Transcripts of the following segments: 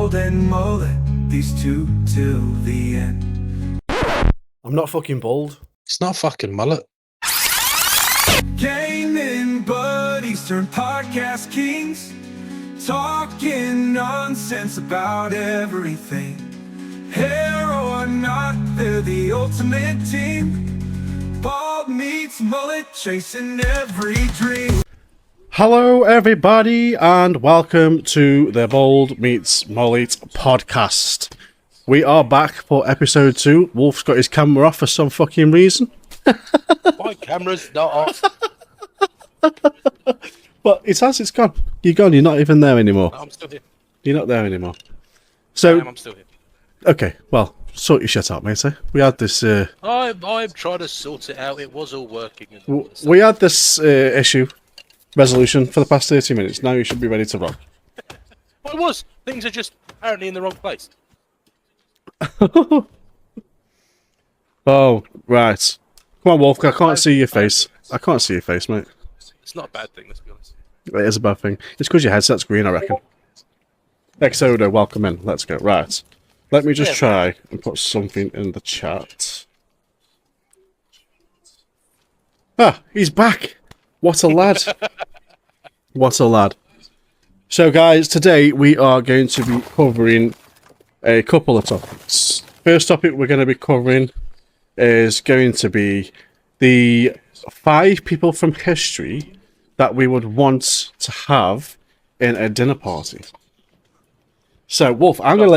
Bald and Mullet, these two till the end. I'm not fucking bald. It's not fucking Mullet. Gaming buddies turn podcast kings, talking nonsense about everything. Hair or not, they're the ultimate team. Bald meets Mullet, chasing every dream. Hello, everybody, and welcome to the Bald Meets Mullet podcast. We are back for episode 2. Wolf's got his camera off for some fucking reason. My camera's not off. But it's gone. You're gone. You're not even there anymore. No, I'm still here. You're not there anymore. So, I'm still here. okay, well, sort your shit out, mate. We had this. I'm trying to sort it out. It was all working. We had this issue resolution for the past 30 minutes. Now you should be ready to rock. Well, it was. Things are just apparently in the wrong place. Oh, right. Come on, Wolf. I can't see your face. I can't see your face, mate. It's not a bad thing, let's be honest. It is a bad thing. It's because your headset's green, I reckon. Exodo, welcome in. Let's go. Right. Let me just try and put something in the chat. Ah, he's back. What a lad. What a lad. So, guys, today we are going to be covering a couple of topics. First topic we're going to be covering is going to be the 5 people from history that we would want to have in a dinner party. So, Wolf, I'm gonna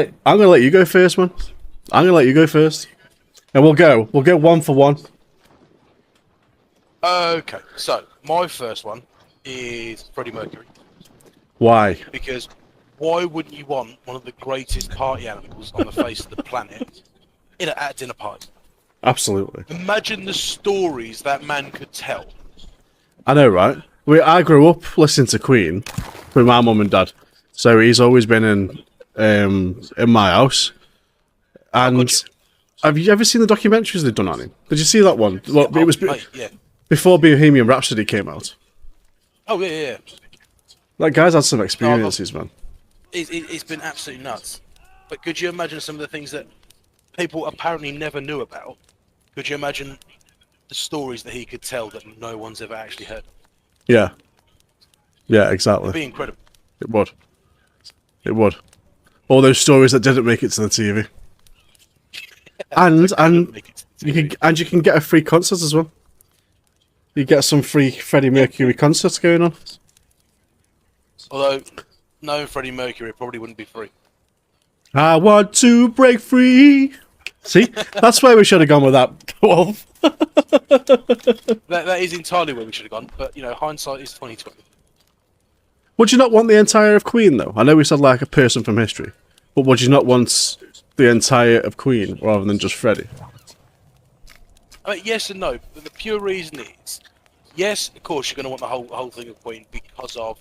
let you go first, man. I'm gonna let you go first, and we'll go one for one. Okay, so my first one is Freddie Mercury. Why? Because why wouldn't you want one of the greatest party animals on the face of the planet at a dinner party? Absolutely. Imagine the stories that man could tell. I know, right? I grew up listening to Queen with my mum and dad, so he's always been in my house. And have you ever seen the documentaries they've done on him? Did you see that one? Well, it was before Bohemian Rhapsody came out. Oh yeah. That guy's had some experiences, man. It's been absolutely nuts. But could you imagine some of the things that people apparently never knew about? Could you imagine the stories that he could tell that no one's ever actually heard? Yeah. Yeah, exactly. It'd be incredible. It would. It would. All those stories that didn't make it to the TV. You can get a free concert as well. You get some free Freddie Mercury concerts going on. Although, no, Freddie Mercury probably wouldn't be free. I want to break free. See, that's where we should have gone with that, Wolf. That is entirely where we should have gone. But hindsight is 20/20. Would you not want the entire of Queen though? I know we said like a person from history, but would you not want the entire of Queen rather than just Freddie? Yes and no. But the pure reason is, yes, of course you're going to want the whole thing of Queen because of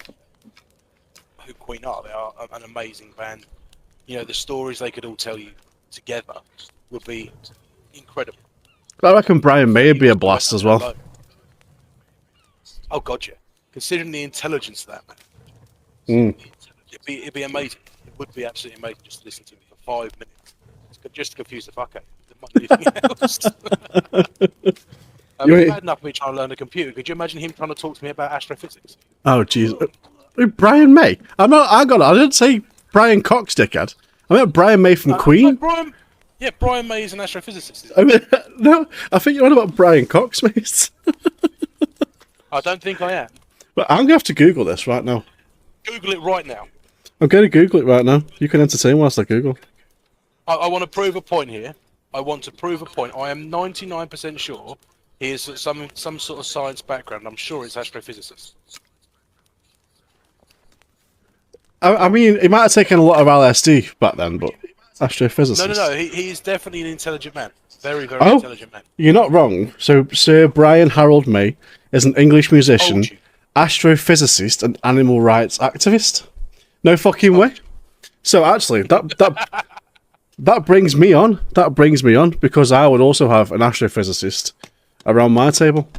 who Queen are. They are an amazing band. The stories they could all tell you together would be incredible. I reckon Brian May would be a blast as well. Oh god, yeah. Considering the intelligence of that man, it'd be amazing. It would be absolutely amazing just to listen to him for 5 minutes, just to confuse the fuck out. It's bad enough me trying to learn a computer. Could you imagine him trying to talk to me about astrophysics? Oh jeez, Brian May. I didn't say Brian Cox, dickhead. I meant Brian May from Queen. Brian May is an astrophysicist. No, I think you're on about Brian Cox, mate. I don't think I am. But I'm going to have to Google this right now. Google it right now. I'm going to Google it right now. You can entertain whilst I Google. I want to prove a point here. I want to prove a point. I am 99% sure he has some sort of science background. I'm sure it's astrophysicist. I mean, he might have taken a lot of LSD back then, but astrophysicist. No. He is definitely an intelligent man. Very, very intelligent man. You're not wrong. So, Sir Brian Harold May is an English musician, astrophysicist, and animal rights activist. No fucking way. So, actually, that brings me on. That brings me on because I would also have an astrophysicist around my table,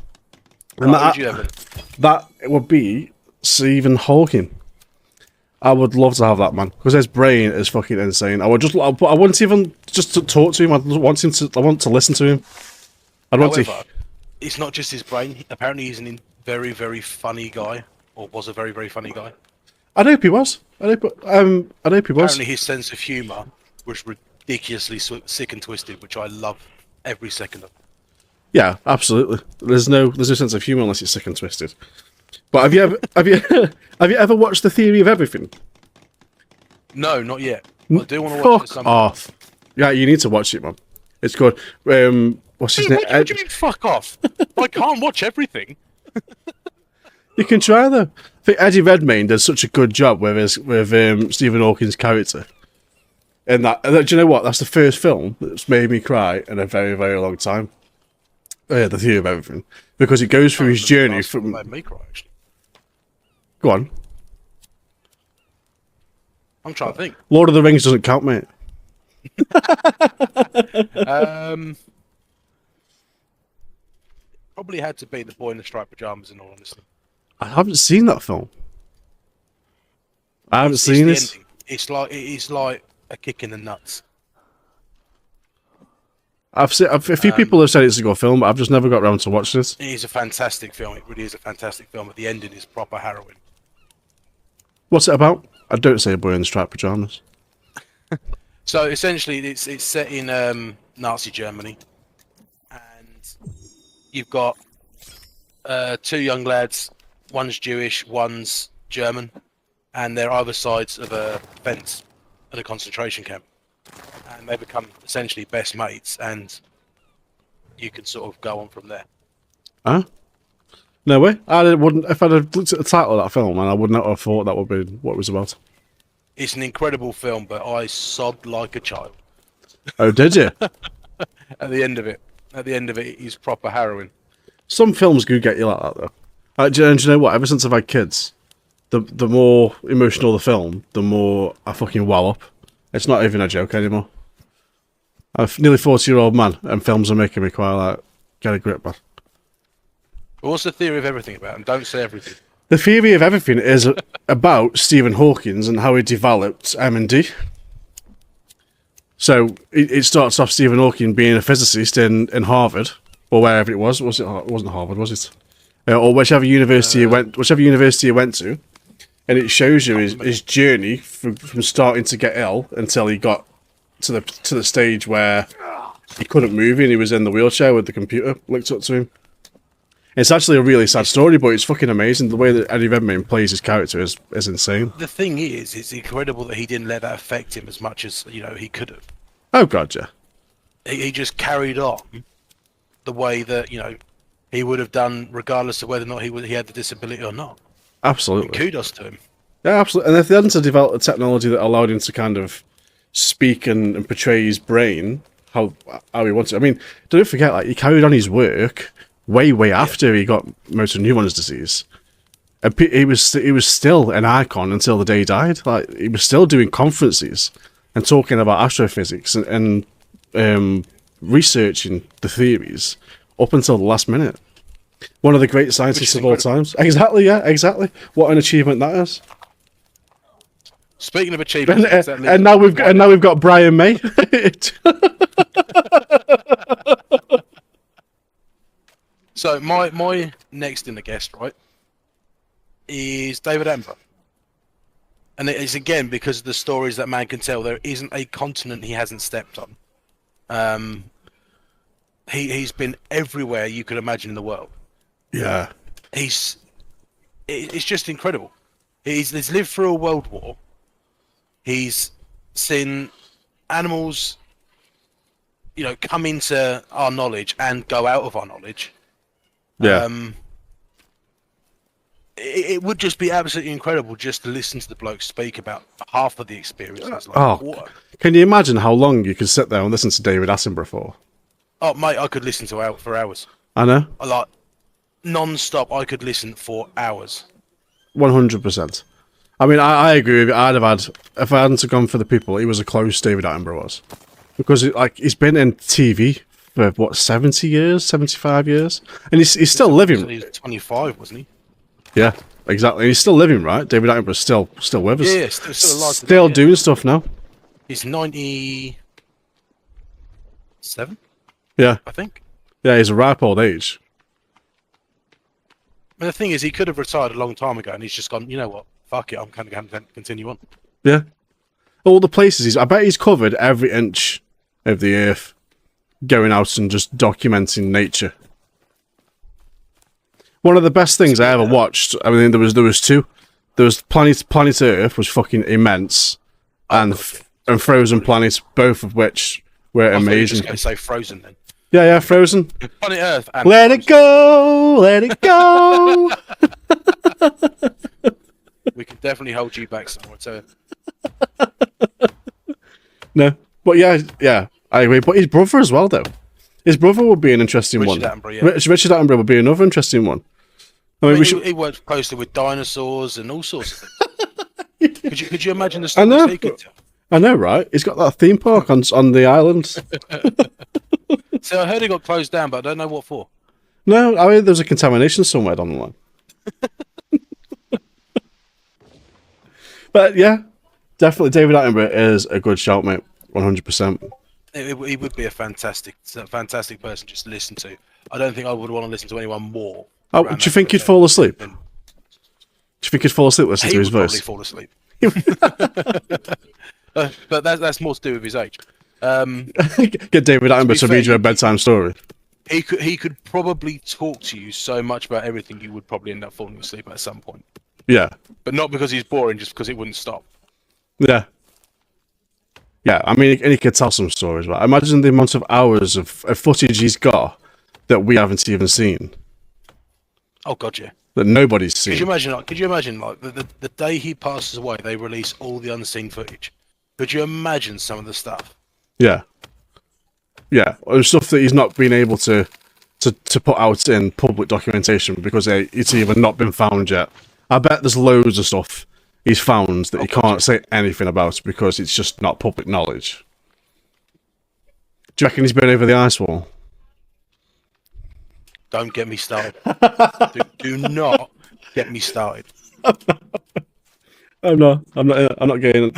and that would be Stephen Hawking. I would love to have that, man, because his brain is fucking insane. I wouldn't even just to talk to him. I want to listen to him. However, it's not just his brain. Apparently, he's a very, very funny guy, or was a very, very funny guy. I'd hope he was. I'd hope he was. Apparently, his sense of humour was ridiculously sick and twisted, which I love every second of. Yeah, absolutely. There's no sense of humour unless it's sick and twisted. But have you ever watched The Theory of Everything? No, not yet. I do want to watch it. Fuck at some point. off. Yeah, you need to watch it, man. It's good. What's his name? What do you mean, fuck off? I can't watch everything. You can try though. I think Eddie Redmayne does such a good job with Stephen Hawking's character. And do you know what? That's the first film that's made me cry in a very, very long time. The Theory of Everything, because it goes through his journey from. Made me cry, actually. Go on. I'm trying to think. Lord of the Rings doesn't count, mate. Probably had to be The Boy in the Striped Pajamas, in all honesty. I haven't seen that film. I haven't It's seen the it. ending. It's like a kick in the nuts. A few people have said it's a good film, but I've just never got around to watch this. It is a fantastic film. It really is a fantastic film. But the ending is proper harrowing. What's it about? I don't say a boy in the striped pajamas. So essentially, it's set in Nazi Germany, and you've got two young lads. One's Jewish, one's German, and they're either sides of a fence at a concentration camp, and they become essentially best mates, and you can sort of go on from there. Huh? No way. Wouldn't. If I'd have looked at the title of that film, and I would not have thought that would be what it was about. It's an incredible film, but I sobbed like a child Oh, did you? at the end of it. At the end of it, it's proper harrowing. Some films do get you like that, though. Do you know what? Ever since I've had kids, the more emotional the film, the more I fucking well up. It's not even a joke anymore. I'm a nearly 40-year-old man, and films are making me quite like, get a grip, man. But what's the theory of everything about? And don't say everything. The Theory of Everything is about Stephen Hawking and how he developed M&D. So it starts off Stephen Hawking being a physicist in Harvard, or wherever it was. It wasn't Harvard, was it? Or whichever university he went to, and it shows you his journey from starting to get ill until he got to the stage where he couldn't move and he was in the wheelchair with the computer linked up to him. It's actually a really sad story, but it's fucking amazing. The way that Eddie Redmayne plays his character is insane. The thing is, it's incredible that he didn't let that affect him as much as he could have. Oh god, yeah. He just carried on the way that he would have done, regardless of whether or not he had the disability or not. Absolutely. And kudos to him. Yeah, absolutely. And if they hadn't developed a technology that allowed him to kind of speak and portray his brain how he wanted, I mean, don't forget, like, he carried on his work way after he got motor neurons disease, and he was still an icon until the day he died. Like, he was still doing conferences and talking about astrophysics and researching the theories up until the last minute. One of the great scientists of all times. Exactly, yeah, exactly. What an achievement that is. Speaking of achievements, and now we've got Brian May. So my next in the guest, right, is David Attenborough. And it is, again, because of the stories that man can tell. There isn't a continent he hasn't stepped on. He's been everywhere you could imagine in the world. Yeah. It's just incredible. He's lived through a world war. He's seen animals, come into our knowledge and go out of our knowledge. Yeah. It would just be absolutely incredible just to listen to the bloke speak about half of the experiences. Can you imagine how long you could sit there and listen to David Attenborough for? Oh, mate, I could listen for hours. I know. Non-stop, I could listen for hours. 100%. I mean, I agree with you. If I hadn't gone for the people, he was a close David Attenborough was. Because, he's been in TV for, 70 years, 75 years? And he's still living. He was 25, wasn't he? Yeah. exactly. And he's still living, right? David Attenborough's still with us. Yeah, still alive. Still today, doing stuff now. He's 97, Yeah, I think. yeah. He's a ripe old age. And the thing is, he could have retired a long time ago, and he's just gone. You know what? Fuck it. I'm kind of going to continue on. Yeah. All the places I bet he's covered every inch of the earth, going out and just documenting nature. One of the best things I ever watched. I mean, there was two. There was Planet Earth was fucking immense, and Frozen Planet, both of which were amazing. I was just going to say Frozen then. Yeah, Frozen. Planet Earth. And let Frozen. It go, let it go. We can definitely hold you back some more, too. No, but yeah, I agree. But his brother as well, though. His brother would be an interesting Richard one. Attenborough, yeah. Richard Attenborough would be another interesting one. I mean, he worked closely with dinosaurs and all sorts of things. could you imagine the stories he could tell? I know, right? He's got that theme park on the island. So I heard it got closed down, but I don't know what for. No, I mean, there's a contamination somewhere down the line. But yeah, definitely David Attenborough is a good shout, mate. 100%. He would be a fantastic person just to listen to. I don't think I would want to listen to anyone more. Oh, do you think he'd fall asleep? Do you think he'd fall asleep listening to his voice? He would probably fall asleep. But that's more to do with his age. Get David Attenborough to read you a bedtime story. He could probably talk to you so much about everything you would probably end up falling asleep at some point. Yeah. But not because he's boring, just because it wouldn't stop. Yeah. Yeah, I mean, and he could tell some stories, right? Imagine the amount of hours of footage he's got that we haven't even seen. Oh, God, yeah. That nobody's seen. Could you imagine, like, the day he passes away, they release all the unseen footage? Could you imagine some of the stuff? Yeah. Yeah, or stuff that he's not been able to put out in public documentation because it's even not been found yet. I bet there's loads of stuff he's found that he can't say anything about because it's just not public knowledge. Do you reckon he's been over the ice wall? Don't get me started. do not get me started. I'm not getting.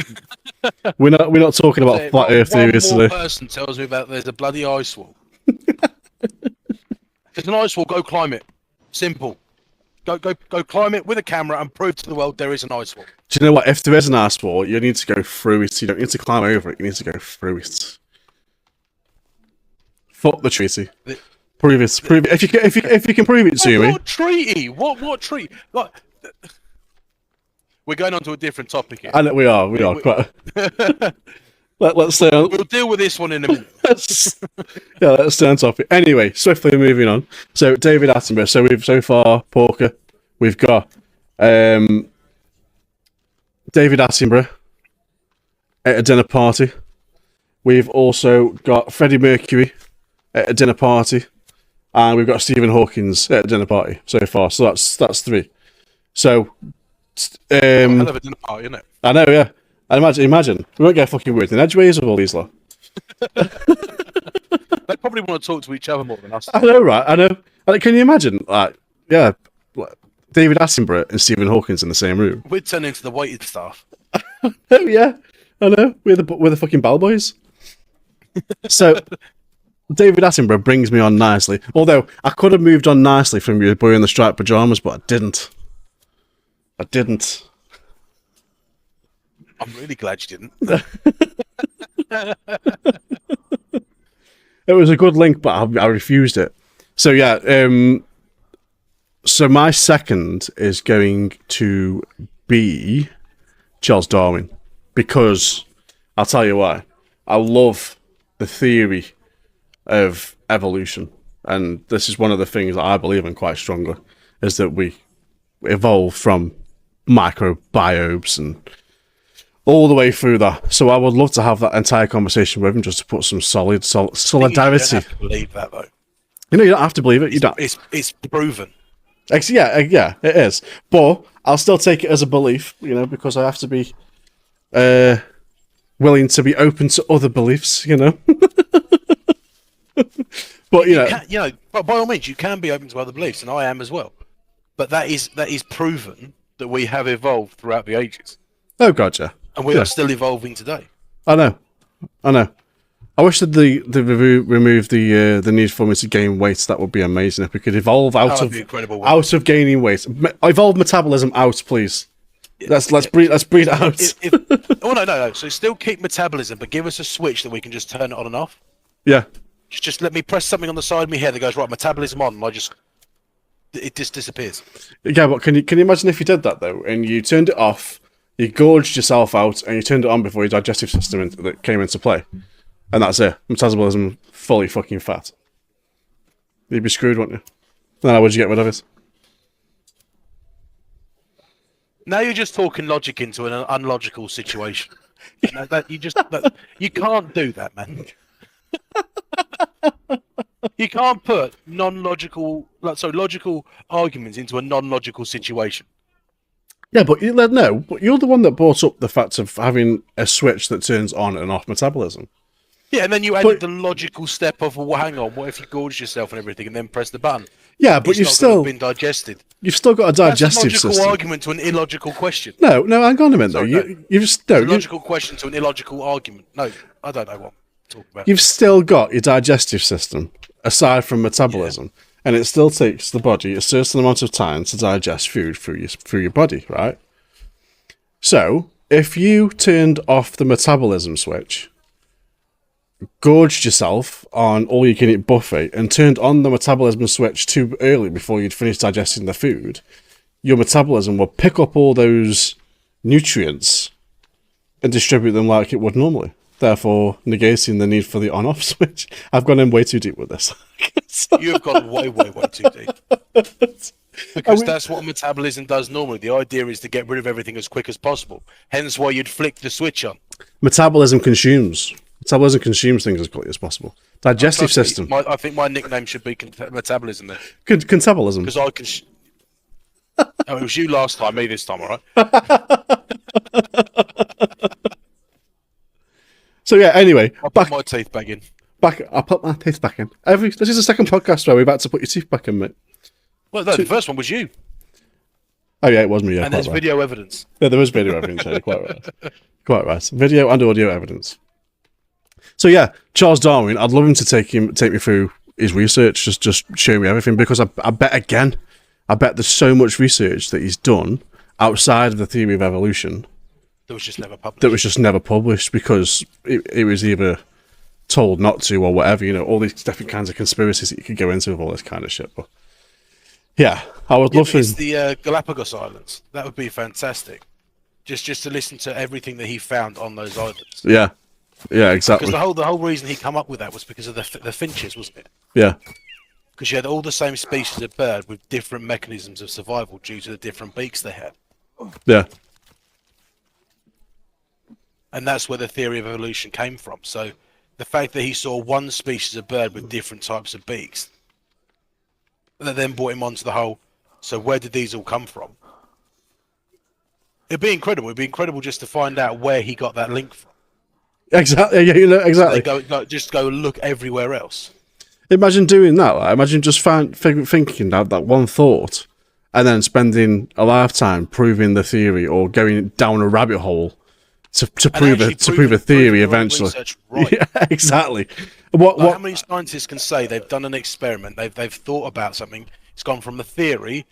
We're not talking about flat Earth theories today. One more person tells me about there's a bloody ice wall. There's an ice wall. Go climb it. Simple. Go climb it with a camera and prove to the world there is an ice wall. Do you know what? If there is an ice wall, you need to go through it. You don't need to climb over it. You need to go through it. Fuck the treaty. Prove it. Prove it. If you can prove it to me. What treaty? What treaty? Like, we're going on to a different topic here. I know we are. Quite. Let's stay on. We'll deal with this one in a minute. Let's stay on topic. Anyway, swiftly moving on. So David Attenborough. So we've so far Porker. We've got David Attenborough at a dinner party. We've also got Freddie Mercury at a dinner party, and we've got Stephen Hawking's at a dinner party so far. So that's three. So hell of a dinner party, isn't it? I know, yeah. And imagine. We won't get fucking weird in edgeways of all these lot. They probably want to talk to each other more than us. I know, right? I know. Like, can you imagine? Like, yeah, David Attenborough and Stephen Hawking's in the same room. We'd turn into the waiting staff. Oh yeah, I know. We're the fucking bell boys. So, David Attenborough brings me on nicely. Although I could have moved on nicely from your boy in the striped pajamas, but I didn't. I'm really glad you didn't. It was a good link, but I refused it. So yeah, so my second is going to be Charles Darwin, because I'll tell you why. I love the theory of evolution, and this is one of the things that I believe in quite strongly, is that we evolved from microbiomes and all the way through that. So I would love to have that entire conversation with him, just to put some solidarity. You don't have to believe that, though. You know, you don't have to believe it. You don't. It's proven. Yeah, it is. But I'll still take it as a belief, you know, because I have to be willing to be open to other beliefs, you know. But by all means, you can be open to other beliefs, and I am as well. But that is proven that we have evolved throughout the ages, Oh god, yeah. and we Yeah. are still evolving today. I know. I wish that they removed the need for me to gain weight. That would be amazing if we could evolve That out would of be incredible. gaining weight. Evolve metabolism out, please. Let's breed it out. Oh no. So still keep metabolism, but give us a switch that we can just turn it on and off. Yeah. Just let me press something on the side of my head that goes right metabolism on, and it just disappears. Yeah, but can you imagine if you did that though, and you turned it off, you gorged yourself out, and you turned it on before your digestive system that came into play, and that's it. Metabolism fully fucking fat. You'd be screwed, wouldn't you? Then how would you get rid of it? Now you're just talking logic into an unlogical situation. You can't do that, man. You can't put logical arguments into a non-logical situation. Yeah, but you're the one that brought up the fact of having a switch that turns on and off metabolism. Yeah, and then you added the logical step of, well, hang on, what if you gorged yourself and everything, and then press the button? Yeah, but It's not gonna have been digested. you've still got a digestive That's a logical system. argument to an illogical question. No, hang on a minute Sorry, though. no. You've A logical question to an illogical argument. No, I don't know what I'm talking about. you've still got your digestive system aside from metabolism, and it still takes the body a certain amount of time to digest food through your body, right? So if you turned off the metabolism switch, gorged yourself on all you can eat buffet, and turned on the metabolism switch too early before you'd finished digesting the food, your metabolism will pick up all those nutrients and distribute them like it would normally, therefore negating the need for the on-off switch. I've gone in way too deep with this. You've gone way too deep. Because that's what metabolism does normally. The idea is to get rid of everything as quick as possible. Hence why you'd flick the switch on. Metabolism consumes things as quickly as possible. Digestive system. I think my nickname should be metabolism then. Contabolism. Because I can... Oh, it was you last time, me this time, all right? So yeah, anyway. I'll put my teeth back in. I'll put my teeth back in. This is the second podcast where we're about to put your teeth back in, mate. Well, no, the first one was you. Oh yeah, it was me, yeah. And there's video evidence. Yeah, there was video evidence, yeah, quite right. Quite right. Video and audio evidence. So yeah, Charles Darwin, I'd love him to take me through his research, just show me everything, because I bet there's so much research that he's done outside of the theory of evolution That was just never published. Because it was either told not to or whatever, all these different kinds of conspiracies that you could go into with all this kind of shit. But yeah, I would love to. It's the Galapagos Islands. That would be fantastic. Just to listen to everything that he found on those islands. Yeah, exactly. Because the whole reason he come up with that was because of the finches, wasn't it? Yeah. Because you had all the same species of bird with different mechanisms of survival due to the different beaks they had. Yeah. And that's where the theory of evolution came from. So the fact that he saw one species of bird with different types of beaks, that then brought him onto the whole, so where did these all come from? It'd be incredible. It'd be incredible just to find out where he got that link from. Exactly. Yeah, exactly. So just go look everywhere else. Imagine doing that. Like, imagine just thinking that one thought, and then spending a lifetime proving the theory or going down a rabbit hole to prove a theory eventually. Right. Yeah, exactly. How many scientists can say they've done an experiment, they've thought about something, it's gone from a theory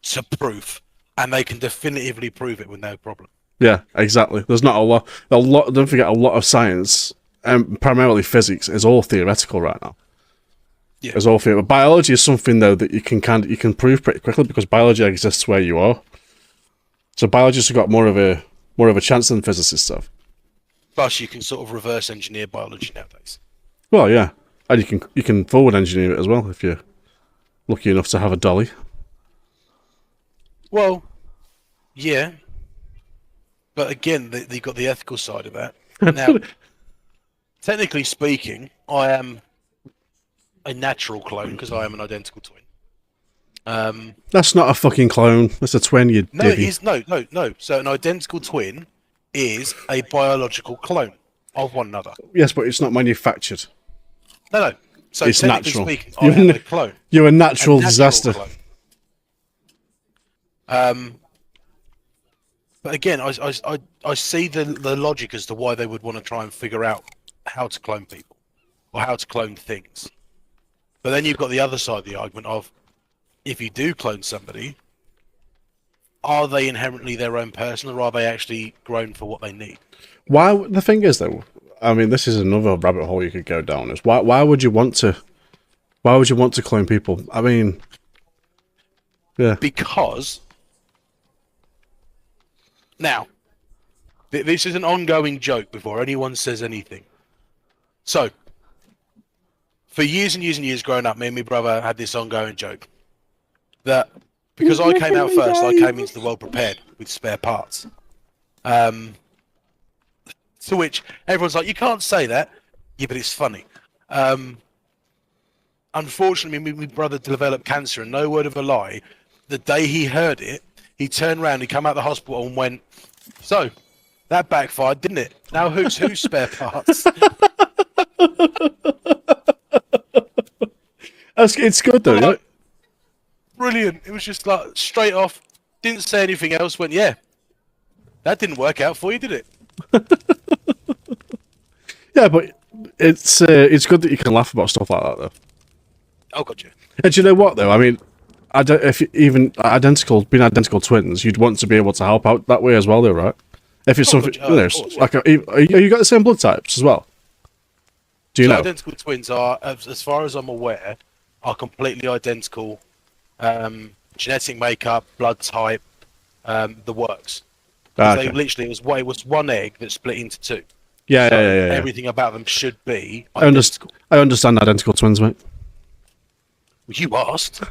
to proof, and they can definitively prove it with no problem. Yeah, exactly. There's not a lot. Don't forget, a lot of science, and primarily physics, is all theoretical right now. Yeah. It's all theoretical. Biology is something though that you can prove pretty quickly because biology exists where you are. So biologists have got more of a chance than physicists have. Plus, you can sort of reverse engineer biology nowadays. Well, yeah, and you can forward engineer it as well if you're lucky enough to have a dolly. Well, yeah, but again, they got the ethical side of that. Now, technically speaking, I am a natural clone because I am an identical twin. That's not a fucking clone. That's a twin, you No, divvy. it is no. So an identical twin is a biological clone of one another. Yes, but it's not manufactured. No. So It's technically natural. speaking, I am a clone. You're a natural disaster. Clone. But again, I see the logic as to why they would want to try and figure out how to clone people or how to clone things. But then you've got the other side of the argument of, if you do clone somebody, are they inherently their own person, or are they actually grown for what they need? Why? The thing is, though, I mean, this is another rabbit hole you could go down. Is why would you want to? Why would you want to clone people? I mean, yeah. Because now, this is an ongoing joke before anyone says anything. So, for years and years and years growing up, me and my brother had this ongoing joke that because I came out first, I came into the world prepared with spare parts. To which everyone's like, you can't say that. Yeah, but it's funny. Unfortunately, my brother developed cancer, and no word of a lie, the day he heard it, he turned around, he came out of the hospital and went, so, that backfired, didn't it? Now who's spare parts? It's good, though, like, brilliant. It was just like, straight off, didn't say anything else, went, yeah, that didn't work out for you, did it? Yeah, but it's good that you can laugh about stuff like that, though. Oh, gotcha. And do you know what, though? I mean, if even being identical twins, you'd want to be able to help out that way as well, though, right? If it's something, gotcha. Of course, like, you got the same blood types as well? Do you know? Identical twins are, as far as I'm aware, are completely identical. Genetic makeup, blood type, the works. Okay. They literally, it was one egg that split into two. Yeah, So yeah. everything about them should be I identical. I understand identical twins, mate. You asked.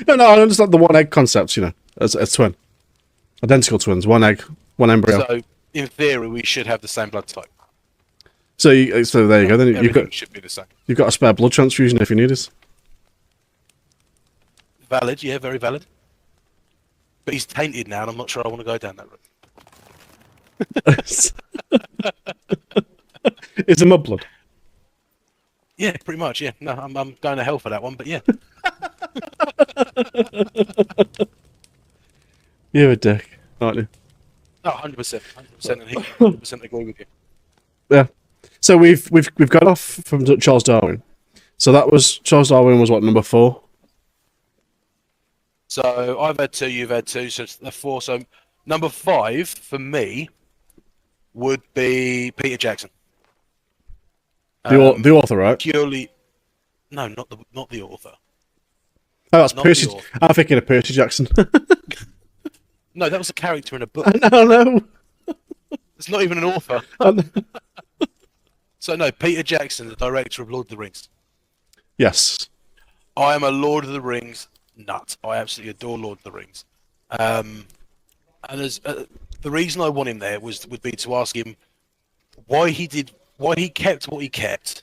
No, I understand the one egg concept, you know, as a twin. Identical twins, one egg, one embryo. So, in theory, we should have the same blood type. So there you go. Then Everything should be the same. you've got a spare blood transfusion if you need it. Valid, yeah, very valid. But he's tainted now, and I'm not sure I want to go down that route. It's a mudblood. Yeah, pretty much. Yeah, no, I'm going to hell for that one, but yeah. You're a dick, aren't you? No, 100%, 100%, and he 100% agree with you. Yeah. So we've got off from Charles Darwin. So that was Charles Darwin was what, number 4? So I've had 2, you've had 2, so it's the 4. So number 5 for me would be Peter Jackson. The author, right? Purely, no, not the author. Oh, that's Not Percy. the author. I'm thinking of Percy Jackson. No, that was a character in a book. I know. It's not even an author. I know. So no, Peter Jackson, the director of Lord of the Rings. Yes. I am a Lord of the Rings nut. I absolutely adore Lord of the Rings. And as the reason I want him there would be to ask him why he kept what he kept,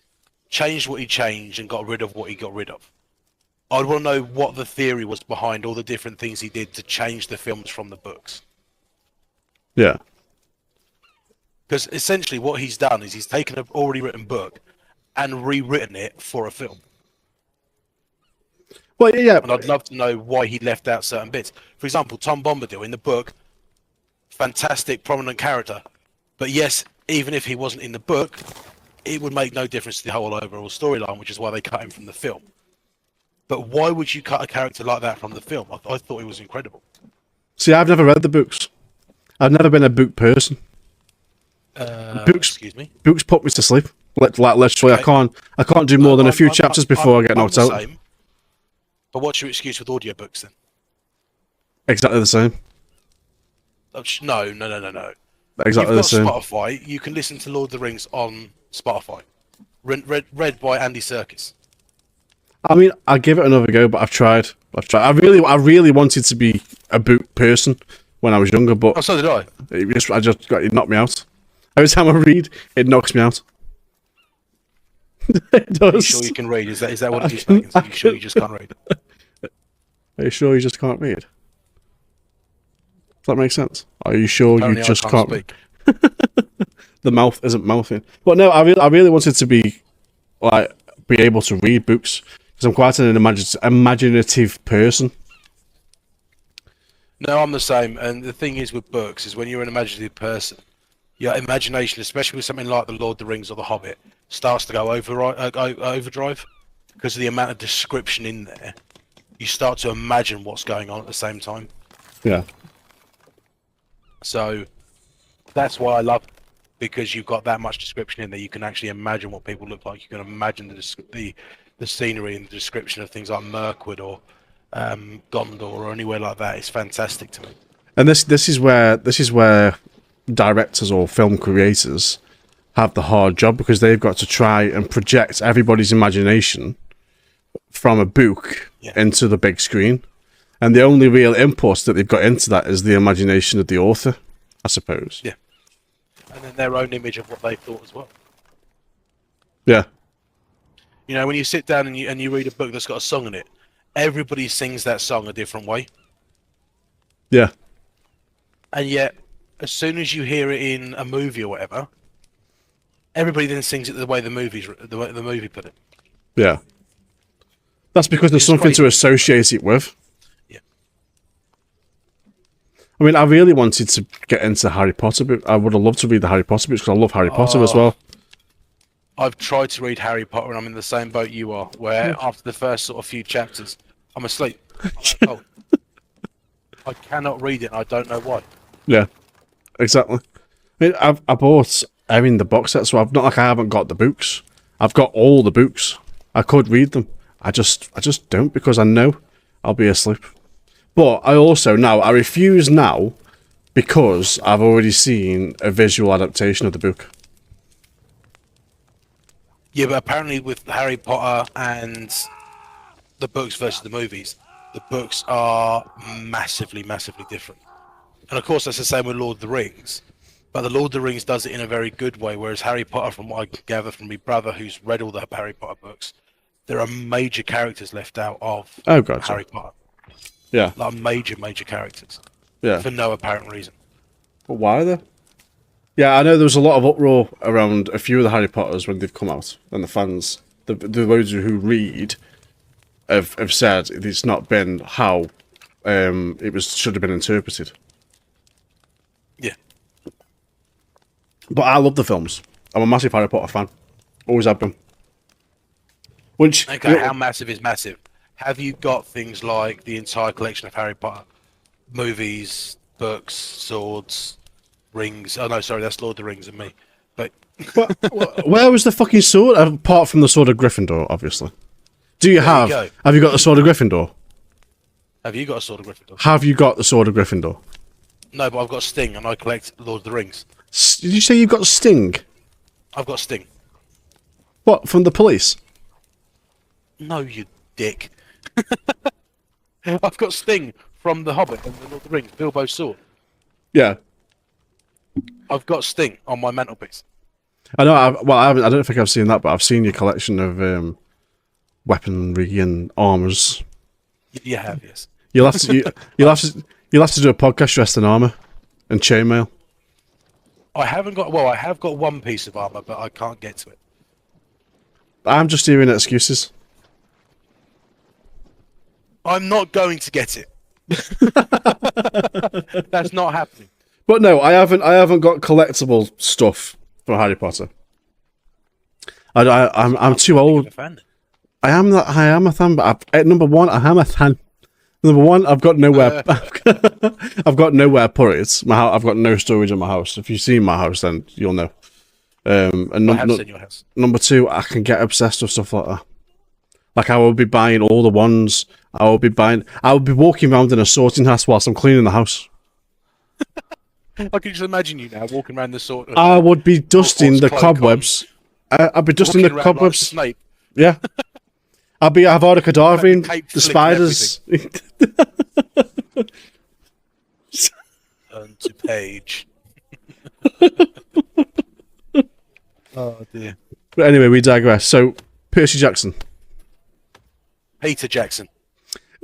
changed what he changed, and got rid of what he got rid of. I'd want to know what the theory was behind all the different things he did to change the films from the books. Yeah. Because essentially what he's done is he's taken an already written book and rewritten it for a film. Well, yeah. And I'd love to know why he left out certain bits. For example, Tom Bombadil in the book, fantastic, prominent character. But yes, even if he wasn't in the book, it would make no difference to the whole overall storyline, which is why they cut him from the film. But why would you cut a character like that from the film? I thought he was incredible. See, I've never read the books. I've never been a book person. Books, excuse me. Books put me to sleep. Like literally, Okay. I can't do more than a few chapters before I get knocked out. Same. But what's your excuse with audiobooks then? Exactly the same. No. Exactly the You've same. got Spotify. You can listen to Lord of the Rings on Spotify. Read by Andy Serkis. I mean, I'll give it another go, but I've tried. I really wanted to be a book person when I was younger, but Oh, so did I. it knocked me out. Every time I read, it knocks me out. It does. Are you sure you can read? Is that what it is, baggins? Are you sure you just can't read? Are you sure you just can't read? Does that make sense? Are you sure Apparently you just I can't? speak. The mouth isn't mouthing. But no, I really wanted to be able to read books because I'm quite an imaginative person. No, I'm the same. And the thing is with books is when you're an imaginative person, your imagination, especially with something like The Lord of the Rings or The Hobbit, starts to go overdrive because of the amount of description in there. You start to imagine what's going on at the same time. Yeah. So that's why I love it, because you've got that much description in there. You can actually imagine what people look like. You can imagine the scenery and the description of things like Mirkwood or Gondor or anywhere like that. It's fantastic to me. And this is where directors or film creators have the hard job, because they've got to try and project everybody's imagination from a book into the big screen. And the only real input that they've got into that is the imagination of the author, I suppose. Yeah. And then their own image of what they thought as well. Yeah. You know, when you sit down and you read a book that's got a song in it, everybody sings that song a different way. Yeah. And yet, as soon as you hear it in a movie or whatever, everybody then sings it the way the movie put it. Yeah. That's because there's something to associate it with. Yeah. I mean, I really wanted to get into Harry Potter, but I would have loved to read the Harry Potter books, because I love Harry Potter as well. I've tried to read Harry Potter and I'm in the same boat you are, where after the first sort of few chapters, I'm asleep. I cannot read it and I don't know why. Yeah, exactly. I mean, I bought the box set, so I've not like I haven't got the books. I've got all the books. I could read them. I just don't, because I know I'll be asleep. But I refuse now, because I've already seen a visual adaptation of the book. Yeah, but apparently with Harry Potter and the books versus the movies, the books are massively, massively different. And of course, that's the same with Lord of the Rings. But the Lord of the Rings does it in a very good way, whereas Harry Potter, from what I gather from my brother who's read all the Harry Potter books, there are major characters left out of Harry Potter. Yeah. Like major characters. Yeah. For no apparent reason. But why though? Yeah, I know there was a lot of uproar around a few of the Harry Potters when they've come out, and the fans, the those who read, have said it's not been how it should have been interpreted. Yeah. But I love the films. I'm a massive Harry Potter fan. Always have been. Which, okay, how massive is massive? Have you got things like the entire collection of Harry Potter? Movies, books, swords, rings. Oh no, sorry, that's Lord of the Rings and me. But where was the fucking sword? Apart from the sword of Gryffindor, obviously. Have you got the sword of Gryffindor? Have you got a sword of Gryffindor? Have you got the sword of Gryffindor? No, but I've got Sting and I collect Lord of the Rings. Did you say you've got Sting? I've got Sting. What, from the police? No, you dick. I've got Sting from The Hobbit and the Lord of the Rings, Bilbo's sword. Yeah. I've got Sting on my mantelpiece. I know. I don't think I've seen that, but I've seen your collection of weaponry and armors. You have, yes. You'll have to do a podcast dressed in armor and chainmail. I haven't got. Well, I have got one piece of armor, but I can't get to it. I'm just hearing excuses. I'm not going to get it. That's not happening. But no, I haven't got collectible stuff from Harry Potter. I'm too old. I am a fan, but number one, I am a fan. Number one, I've got nowhere. I've got nowhere put it. I've got no storage in my house. If you've seen my house, then you'll know. And I have seen your house. Number two, I can get obsessed with stuff like that. Like I will be buying all the ones. I will be walking around in a sorting hat whilst I'm cleaning the house. I can just imagine you now walking around the sort of. I would be dusting the cobwebs. I'd be dusting the cobwebs. Like yeah. I've already cadaver the spiders. Turn to page. Oh dear. But anyway, we digress. So, Percy Jackson. Peter Jackson.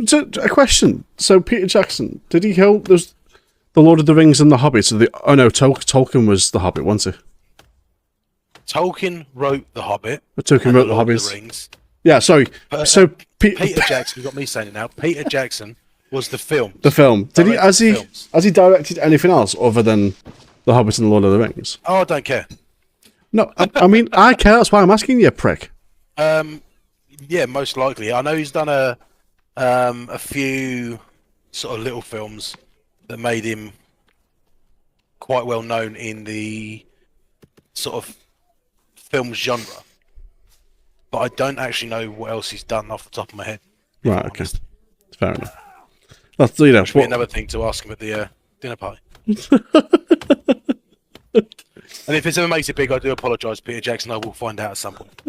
So, a question. So, Peter Jackson, did he help? There's the Lord of the Rings and the Hobbit. So Tolkien was the Hobbit, wasn't he? Tolkien wrote the Hobbit. Tolkien wrote the Hobbit. The Rings. Yeah, sorry. So Peter Jackson, you got me saying it now. Peter Jackson was the film. The film. Did he? Directed films. Has he directed anything else other than The Hobbit and the Lord of the Rings? Oh, I don't care. No, I mean I care. That's why I'm asking you, prick. Yeah, most likely. I know he's done a few sort of little films that made him quite well known in the sort of film genre, but I don't actually know what else he's done off the top of my head. Right. Okay. Fair enough. That's, you know, Which would be another thing to ask him at the dinner party. And if it's ever makes it big, I do apologise, Peter Jackson. I will find out at some point.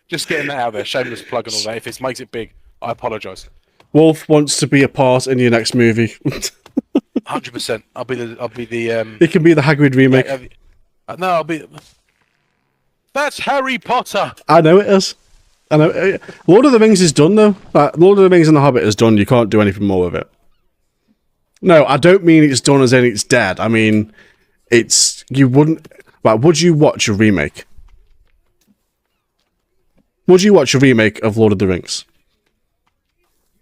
Just getting that out there, shameless plug and all that. If it makes it big, I apologise. Wolf wants to be a part in your next movie. 100%. I'll be the. It can be the Hagrid remake. No, I'll be. That's Harry Potter. I know it is. I know. Lord of the Rings is done though. Lord of the Rings and the Hobbit is done. You can't do anything more with it. No, I don't mean it's done as in it's dead. I mean, it's you wouldn't. Like, would you watch a remake? Would you watch a remake of Lord of the Rings?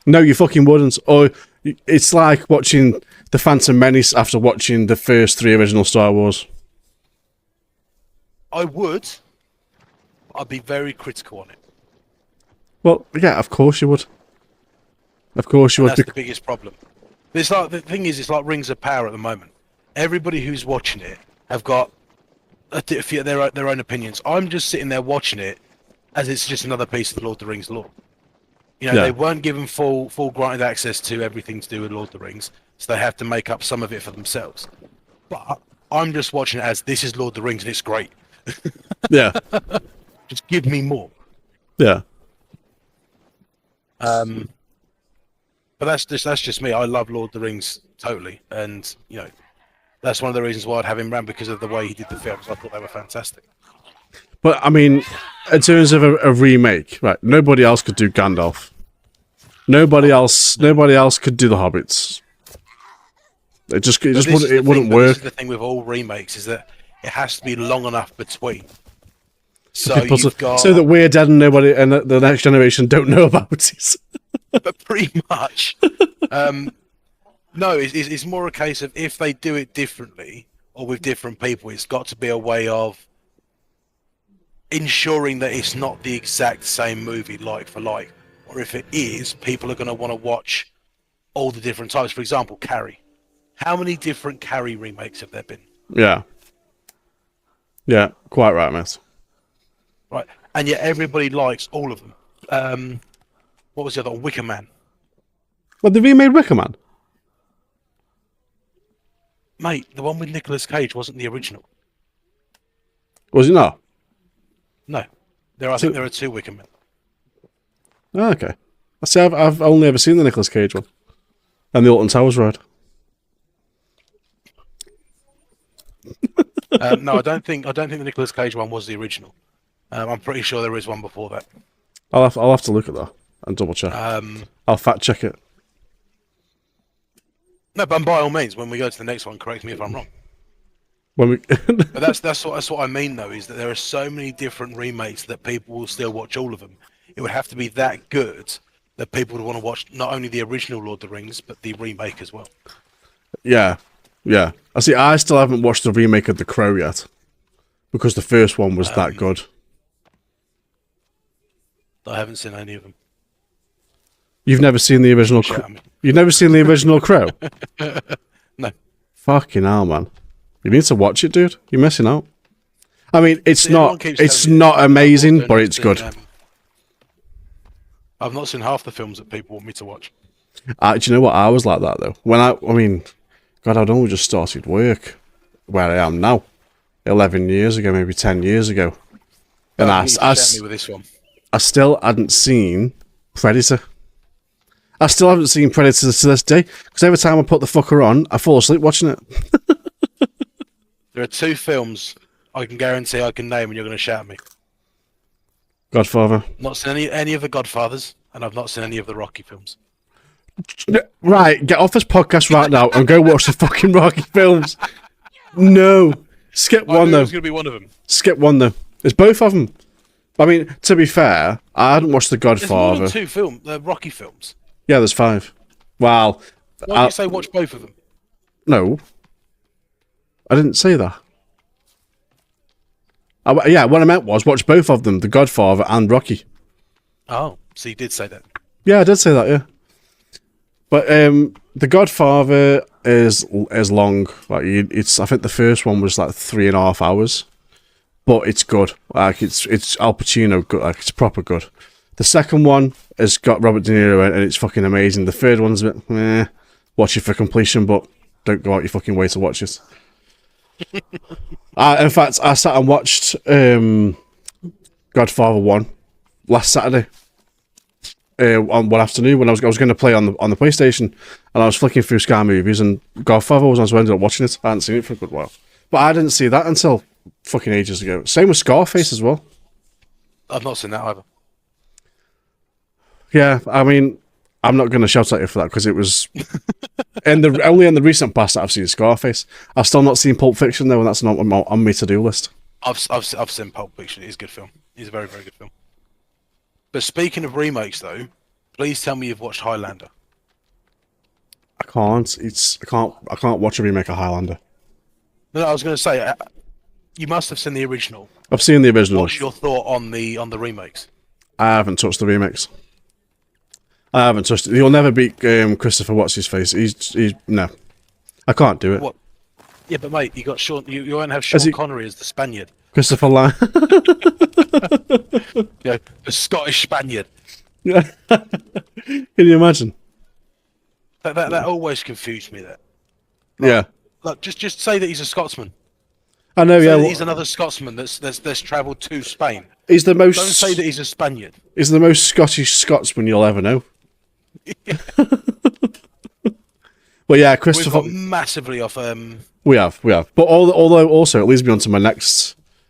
No, you fucking wouldn't. Or it's like watching The Phantom Menace after watching the first 3 original Star Wars. I would. I'd be very critical on it. Well, yeah, of course you would. Of course you would. That's the biggest problem. It's like the thing is, it's like Rings of Power at the moment. Everybody who's watching it have got their own opinions. I'm just sitting there watching it as it's just another piece of the Lord of the Rings lore. You know, Yeah. They weren't given full granted access to everything to do with Lord of the Rings, so they have to make up some of it for themselves. But I'm just watching it as this is Lord of the Rings and it's great. Yeah. Just give me more. Yeah. But that's just me. I love Lord of the Rings totally, and you know, that's one of the reasons why I'd have him around, because of the way he did the films. I thought they were fantastic. But, I mean, in terms of a remake, right, nobody else could do Gandalf. Nobody else could do the Hobbits. It wouldn't work. This is the thing with all remakes, is that it has to be long enough between. So So that we're dead and nobody and the next generation don't know about it. But pretty much. No, it's more a case of if they do it differently or with different people, it's got to be a way of ensuring that it's not the exact same movie like for like. Or if it is, people are going to want to watch all the different types. For example, Carrie. How many different Carrie remakes have there been? Yeah. Yeah, quite right, mate. Right. And yet everybody likes all of them. What was the other one? Wicker Man. But they remade Wicker Man. Mate, the one with Nicolas Cage wasn't the original. Was it not? No. I think there are 2 Wicker Men. Oh, okay. I see. I've only ever seen the Nicolas Cage one, and the Alton Towers ride. No, I don't think the Nicolas Cage one was the original. I'm pretty sure there is one before that. I'll have to look at that and double check. I'll fact check it. No, but by all means, when we go to the next one, correct me if I'm wrong. When we But that's what I mean, though, is that there are so many different remakes that people will still watch all of them. It would have to be that good that people would want to watch not only the original Lord of the Rings, but the remake as well. Yeah. I see. I still haven't watched the remake of The Crow yet because the first one was that good. I haven't seen any of them. You've never seen the original. You've never seen the original Crow? No. Fucking hell, man! You need to watch it, dude. You're missing out. I mean, it's See, everyone keeps It's telling me not it's amazing, not but it's seen, good. I've not seen half the films that people want me to watch. Do you know what? I was like that though. I mean, God, I'd only just started work where I am now. 11 years ago, maybe 10 years ago, and You need to share me with this one. I still hadn't seen Predator. I still haven't seen Predator to this day because every time I put the fucker on, I fall asleep watching it. There are 2 films I can guarantee I can name, and you're going to shout at me. Godfather. Not seen any of the Godfathers, and I've not seen any of the Rocky films. Right, get off this podcast right now and go watch the fucking Rocky films. No. Skip one, though. It's going to be one of them. Skip one, though. It's both of them. I mean, to be fair, I hadn't watched The There's more Godfather. than 2 Rocky films. Yeah, there's 5. Well, Why do you say watch both of them? no, I didn't say that. Yeah, what I meant was watch both of them, The Godfather and Rocky. Oh, so you did say that. Yeah, I did say that, yeah. But The Godfather is long. Like it's, I think the first one was like 3.5 hours, but it's good. Like it's Al Pacino good. Like it's proper good. The second one has got Robert De Niro in, and it's fucking amazing. The third one's a bit meh. Watch it for completion, but don't go out your fucking way to watch it. In fact, I sat and watched Godfather 1 last Saturday. On one afternoon when I was going to play on the PlayStation, and I was flicking through Sky Movies, and Godfather was on, so I ended up watching it. I hadn't seen it for a good while, but I didn't see that until fucking ages ago. Same with Scarface as well. I've not seen that either. Yeah, I mean, I'm not going to shout at you for that because it was only in the recent past that I've seen Scarface. I've still not seen Pulp Fiction though, and that's not on my to-do list. I've seen Pulp Fiction. It's a good film. It's a very, very good film. But speaking of remakes, though, please tell me you've watched Highlander. I can't. I can't watch a remake of Highlander. No, I was going to say you must have seen the original. I've seen the original. What's your thought on the remakes? I haven't touched the remix. I haven't touched it. He'll never beat Christopher What's His Face. He's no. I can't do it. What? Yeah, but mate, you got Sean. You won't have Sean Connery as the Spaniard. Christopher Lamb. Yeah, the Scottish Spaniard. Yeah. Can you imagine? That always confused me. That. Yeah. Like, just say that he's a Scotsman. I know. Say Yeah. that he's another Scotsman that's travelled to Spain. He's the most. Don't say that he's a Spaniard. He's the most Scottish Scotsman you'll ever know. Well, yeah, Christopher. We've got massively off. We have. But although also it leads me on to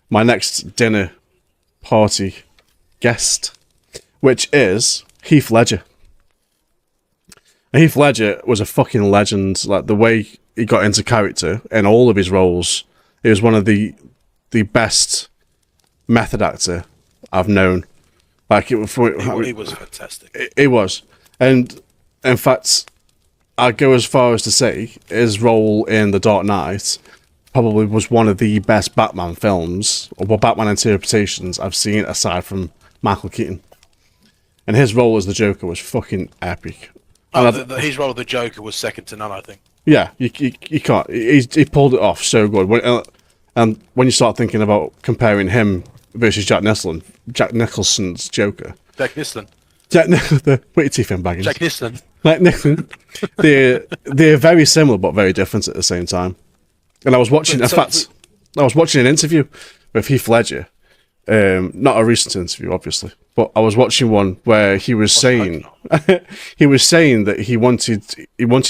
my next dinner party guest, which is Heath Ledger. And Heath Ledger was a fucking legend. Like the way he got into character in all of his roles, he was one of the best method actor I've known. Like he was fantastic. He was, and in fact, I'd go as far as to say his role in The Dark Knight probably was one of the best Batman films or Batman interpretations I've seen, aside from Michael Keaton. And his role as the Joker was fucking epic. His role of the Joker was second to none, I think. Yeah, you can't. He pulled it off so good. And when you start thinking about comparing him versus Jack Nicholson's Joker. Jack Nicholson. Put your teeth in, baggins. Jack Nicholson. Like Nicholson. They're very similar but very different at the same time. And I was watching, I was watching an interview with Heath Ledger. Not a recent interview, obviously, but I was watching one where he was saying that he wanted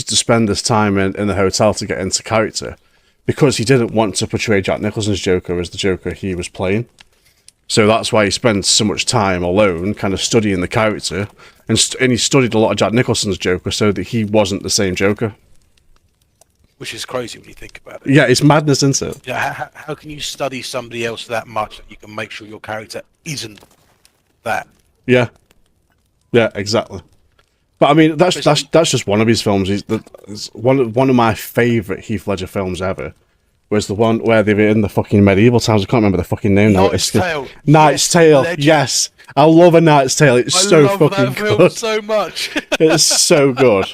to spend this time in the hotel to get into character because he didn't want to portray Jack Nicholson's Joker as the Joker he was playing. So that's why he spent so much time alone, kind of studying the character, and he studied a lot of Jack Nicholson's Joker so that he wasn't the same Joker. Which is crazy when you think about it. Yeah, it's madness, isn't it? Yeah, how can you study somebody else that much that you can make sure your character isn't that? Yeah, exactly. But I mean, that's just one of his films. It's one of my favourite Heath Ledger films ever. Was the one where they were in the fucking medieval times. I can't remember the fucking name now. Knight's Tale. Knight's Tale. Legend. Yes, I love A Knight's Tale. It's so fucking that film good. so much. It's so good.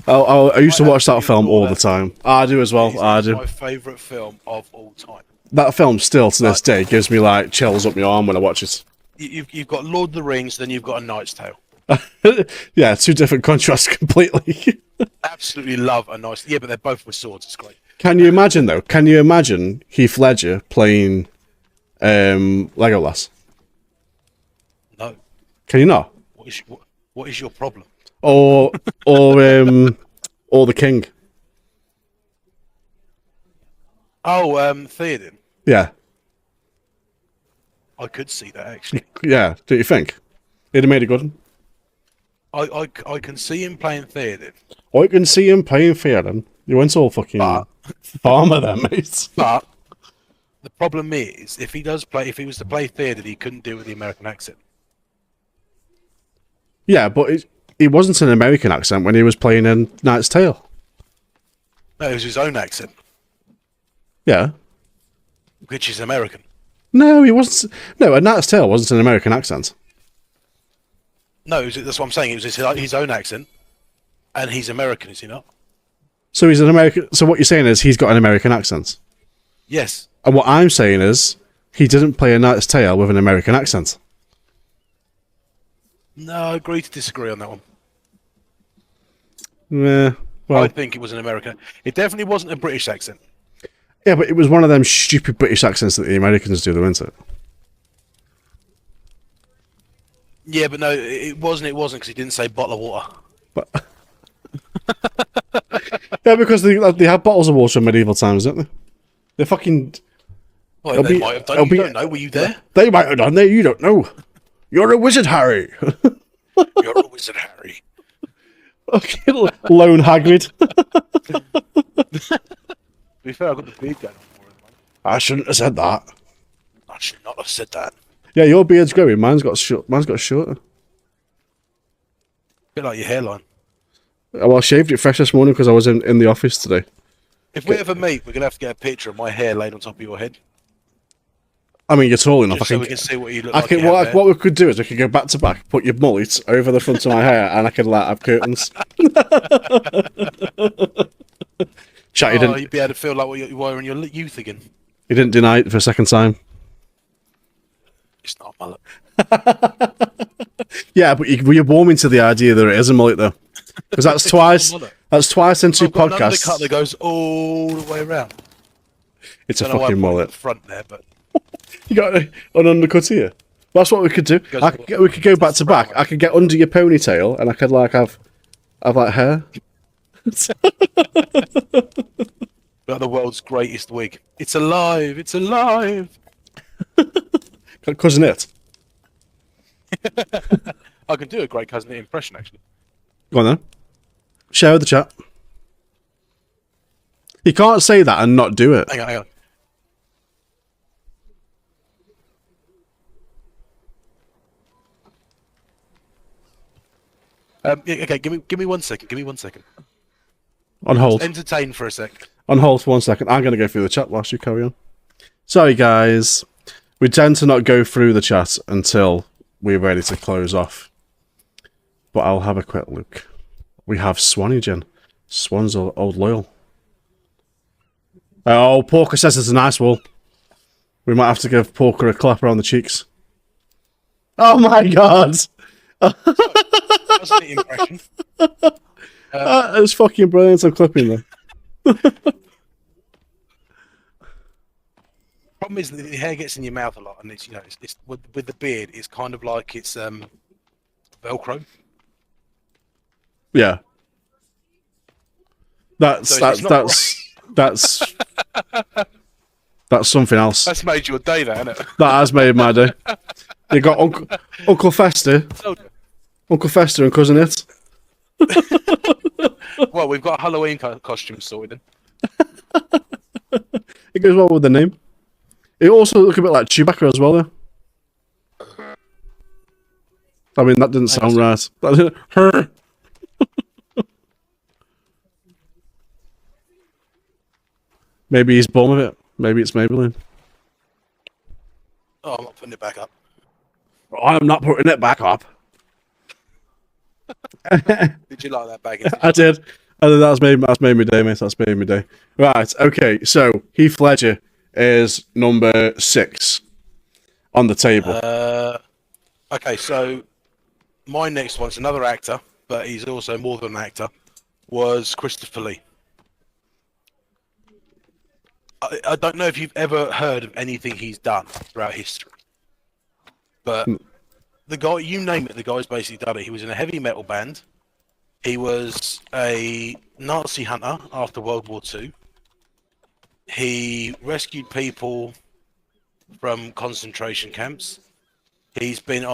I used to watch that film all the time. I do as well. I do. My favourite film of all time. That film still to this day gives me like chills up my arm when I watch it. You've got Lord of the Rings, then you've got A Knight's Tale. Yeah, two different contrasts completely. Absolutely love A Knight's. Yeah, but they're both with swords. It's great. Can you imagine though? Can you imagine Heath Ledger playing Legolas? No. Can you not? What is your problem? Or the King? Oh, Theoden. Yeah. I could see that actually. Yeah. Do you think he'd have made a good one? I can see him playing Theoden. I can see him playing Theoden. You went all fucking farmer there, mate. But The problem is, if he was to play theatre, he couldn't do it with the American accent. Yeah, but it wasn't an American accent when he was playing in Knight's Tale. No, it was his own accent, Yeah. which is American. No, he wasn't. No, A Knight's Tale wasn't an American accent. No, that's what I'm saying. It was his own accent, and he's American, is he not? So he's an American. So what you're saying is he's got an American accent. Yes. And what I'm saying is he didn't play A Knight's Tale with an American accent. No, I agree to disagree on that one. Yeah. Well, I think it was an American. It definitely wasn't a British accent. yeah, but it was one of them stupid British accents that the Americans do, though, isn't it? Yeah, but no, it wasn't. It wasn't because he didn't say bottle of water. But yeah, because they had bottles of water in medieval times, don't they? They fucking. Well, they might have done. You don't know. Were you there? They might have done that. You don't know. You're a wizard, Harry. You're a wizard, Harry. Okay, lone Hagrid. To be fair, I got the beard going on for him. I shouldn't have said that. I should not have said that. Yeah, your beard's growing. Mine's got short. Mine's got shorter. A bit like your hairline. Well, I shaved it fresh this morning because I was in the office today. If we ever meet, we're gonna have to get a picture of my hair laid on top of your head, I mean, you're tall enough. just so we can see what you look I like. can. you have What we could do is we could go back to back, put your mullet over the front of my hair, and I could like have curtains. Chat, you there. didn't. You'd be able to feel like what you were in your youth again. You didn't deny it for a second time. It's not a mullet. Yeah, but you're warming to the idea that it is a mullet, though, because that's It's twice. not a mullet. That's twice in two I've got an podcasts. undercut that goes all the way around. It's a Don't know why fucking I put it in mullet. the front there, but You got an undercut here. That's what we could do. We could go back to back. I could get under your ponytail, and I could like have like hair. like the world's greatest wig. It's alive! It's alive! Cousin it. I can do a great cousin impression, actually. Go on then. Share with the chat. You can't say that and not do it. Hang on, hang on. Yeah, okay, give me 1 second. Give me 1 second. On hold. Entertain for a sec. On hold for 1 second. I'm going to go through the chat whilst you carry on. Sorry, guys. We tend to not go through the chat until we're ready to close off. But I'll have a quick look. We have Swanygen. Swan's old loyal. Oh, Porker says it's a nice wall. We might have to give Porker a clapper on the cheeks. Oh my god! That's an impression. It's fucking brilliant. I'm clipping them. Problem is that the hair gets in your mouth a lot, and it's it's with the beard, it's kind of like it's Velcro. Yeah. That's So it's that's something else. That's made your day, that, hasn't it? That has made my day. You got Uncle Fester, Told you. Uncle Fester, and Cousin It. Well, we've got Halloween costumes sorted. It goes well with the name. It also looks a bit like Chewbacca as well, though. I mean, that didn't sound right. Her. Maybe he's born with it. Maybe it's Maybelline. Oh, I'm not putting it back up. I'm not putting it back up. Did you like that baggins? I did. That's made me day, mate. That's made me day. Right. Okay. So Heath Ledger is number 6 on the table. Okay, so my next one's another actor, but he's also more than an actor, was Christopher Lee. I don't know if you've ever heard of anything he's done throughout history, but the guy, you name it, the guy's basically done it. He was in a heavy metal band. He was a Nazi hunter after World War II. He rescued people from concentration camps. He's been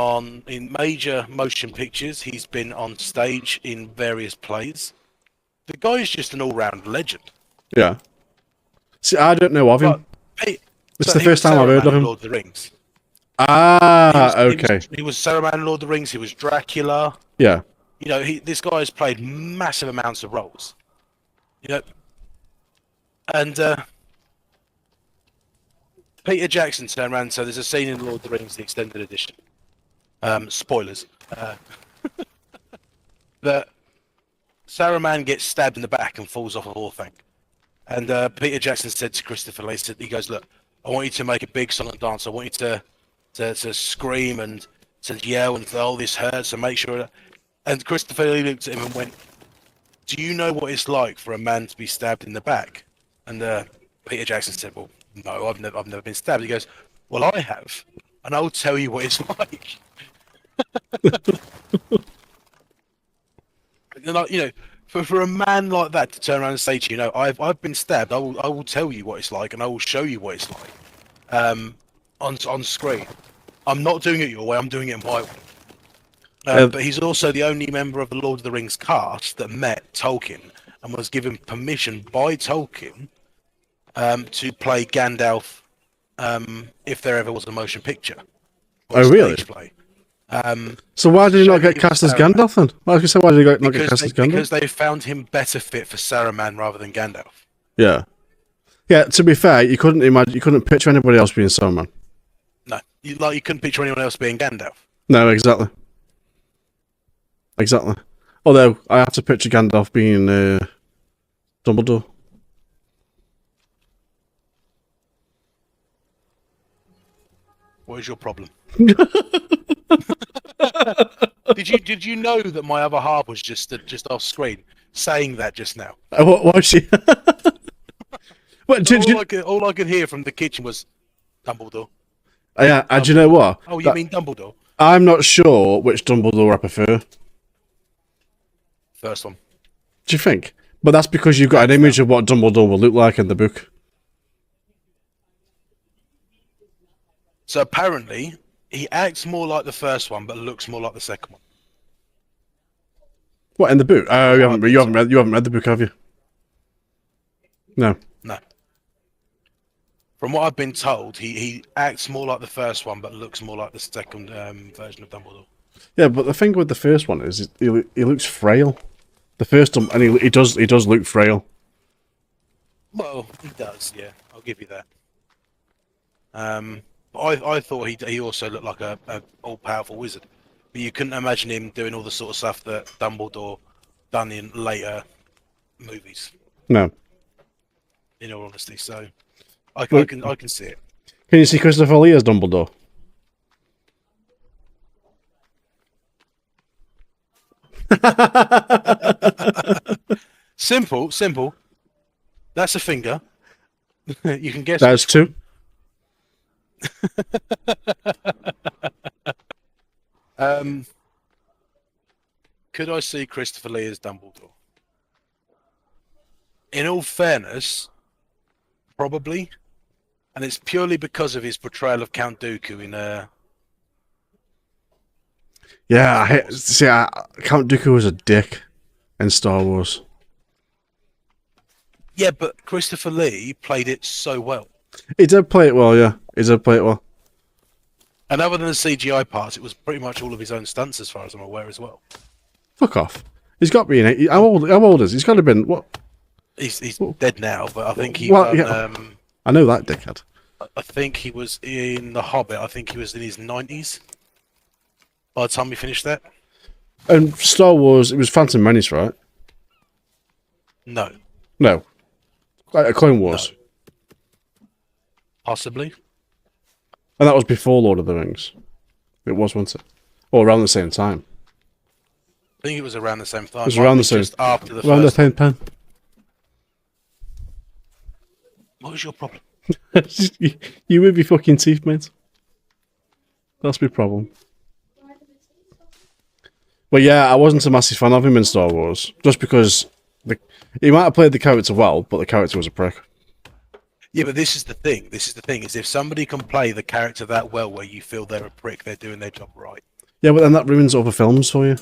in major motion pictures. He's been on stage in various plays. The guy is just an all-round legend. Yeah. See, I don't know of him. But It's the first time I've heard of him. Lord of the Rings. Ah, okay. He was Saruman in Lord of the Rings. He was Dracula. Yeah. You know, this guy has played massive amounts of roles. You know, and Peter Jackson turned around and said, "There's a scene in Lord of the Rings, the extended edition. Spoilers. That Saruman gets stabbed in the back and falls off a Orthanc. And Peter Jackson said to Christopher Lee, he goes, look, I want you to make a big song and dance. I want you to scream and to yell and oh, this hurts and make sure." And Christopher Lee looked at him and went, "Do you know what it's like for a man to be stabbed in the back?" And Peter Jackson said, "Well, no, I've never been stabbed." He goes, "Well, I have, and I'll tell you what it's like." You know, for a man like that to turn around and say to you, "No, I've been stabbed. I will tell you what it's like, and I will show you what it's like." On screen, I'm not doing it your way. I'm doing it my way. But he's also the only member of the Lord of the Rings cast that met Tolkien and was given permission by Tolkien to play Gandalf if there ever was a motion picture. Oh, really? Play. So why did he not get cast as Gandalf then? I was going to say, why did he not get cast as Gandalf? Because they found him better fit for Saruman rather than Gandalf. Yeah. Yeah, to be fair, you couldn't picture anybody else being Saruman. No. You couldn't picture anyone else being Gandalf. No, exactly. Exactly. Although, I have to picture Gandalf being Dumbledore. What is your problem? Did you know that my other half was just off screen saying that just now? What was she? All I could hear from the kitchen was Dumbledore. Yeah, and do you know what? Oh, you mean Dumbledore? I'm not sure which Dumbledore I prefer. First one. Do you think? But that's because you've got an image of what Dumbledore will look like in the book. So apparently, he acts more like the first one, but looks more like the second one. What, in the book? Oh, you haven't read the book, have you? No. No. From what I've been told, he acts more like the first one, but looks more like the second version of Dumbledore. Yeah, but the thing with the first one is he looks frail. The first one, and he does look frail. Well, he does, yeah. I'll give you that. I thought he also looked like a all-powerful wizard, but you couldn't imagine him doing all the sort of stuff that Dumbledore done in later movies. No. In all honesty, so I can see it. Can you see Christopher Lee as Dumbledore? Simple. That's a finger. You can guess. That's two. Could I see Christopher Lee as Dumbledore? In all fairness, probably, and it's purely because of his portrayal of Count Dooku in Yeah, Count Dooku was a dick in Star Wars. Yeah, but Christopher Lee played it so well. He did play it well, yeah. He did play it well. And other than the CGI parts, it was pretty much all of his own stunts, as far as I'm aware, as well. Fuck off. He's got to be in it. How old is he? He's got to have been, what? He's dead now, but I think he... I know that dickhead. I think he was in The Hobbit. I think he was in his 90s by the time he finished that. And Star Wars, it was Phantom Menace, right? No. No. Clone Wars. No. Possibly. And that was before Lord of the Rings. It was, wasn't it? Or around the same time. I think it was around the same time. It was around the same. Just after the around first. the same time. What was your problem? You with your fucking teeth, mate. That's my problem. But yeah, I wasn't a massive fan of him in Star Wars. Just because he might have played the character well, but the character was a prick. Yeah, but this is the thing. Is if somebody can play the character that well where you feel they're a prick, they're doing their job right. Yeah, but then that ruins other films for you.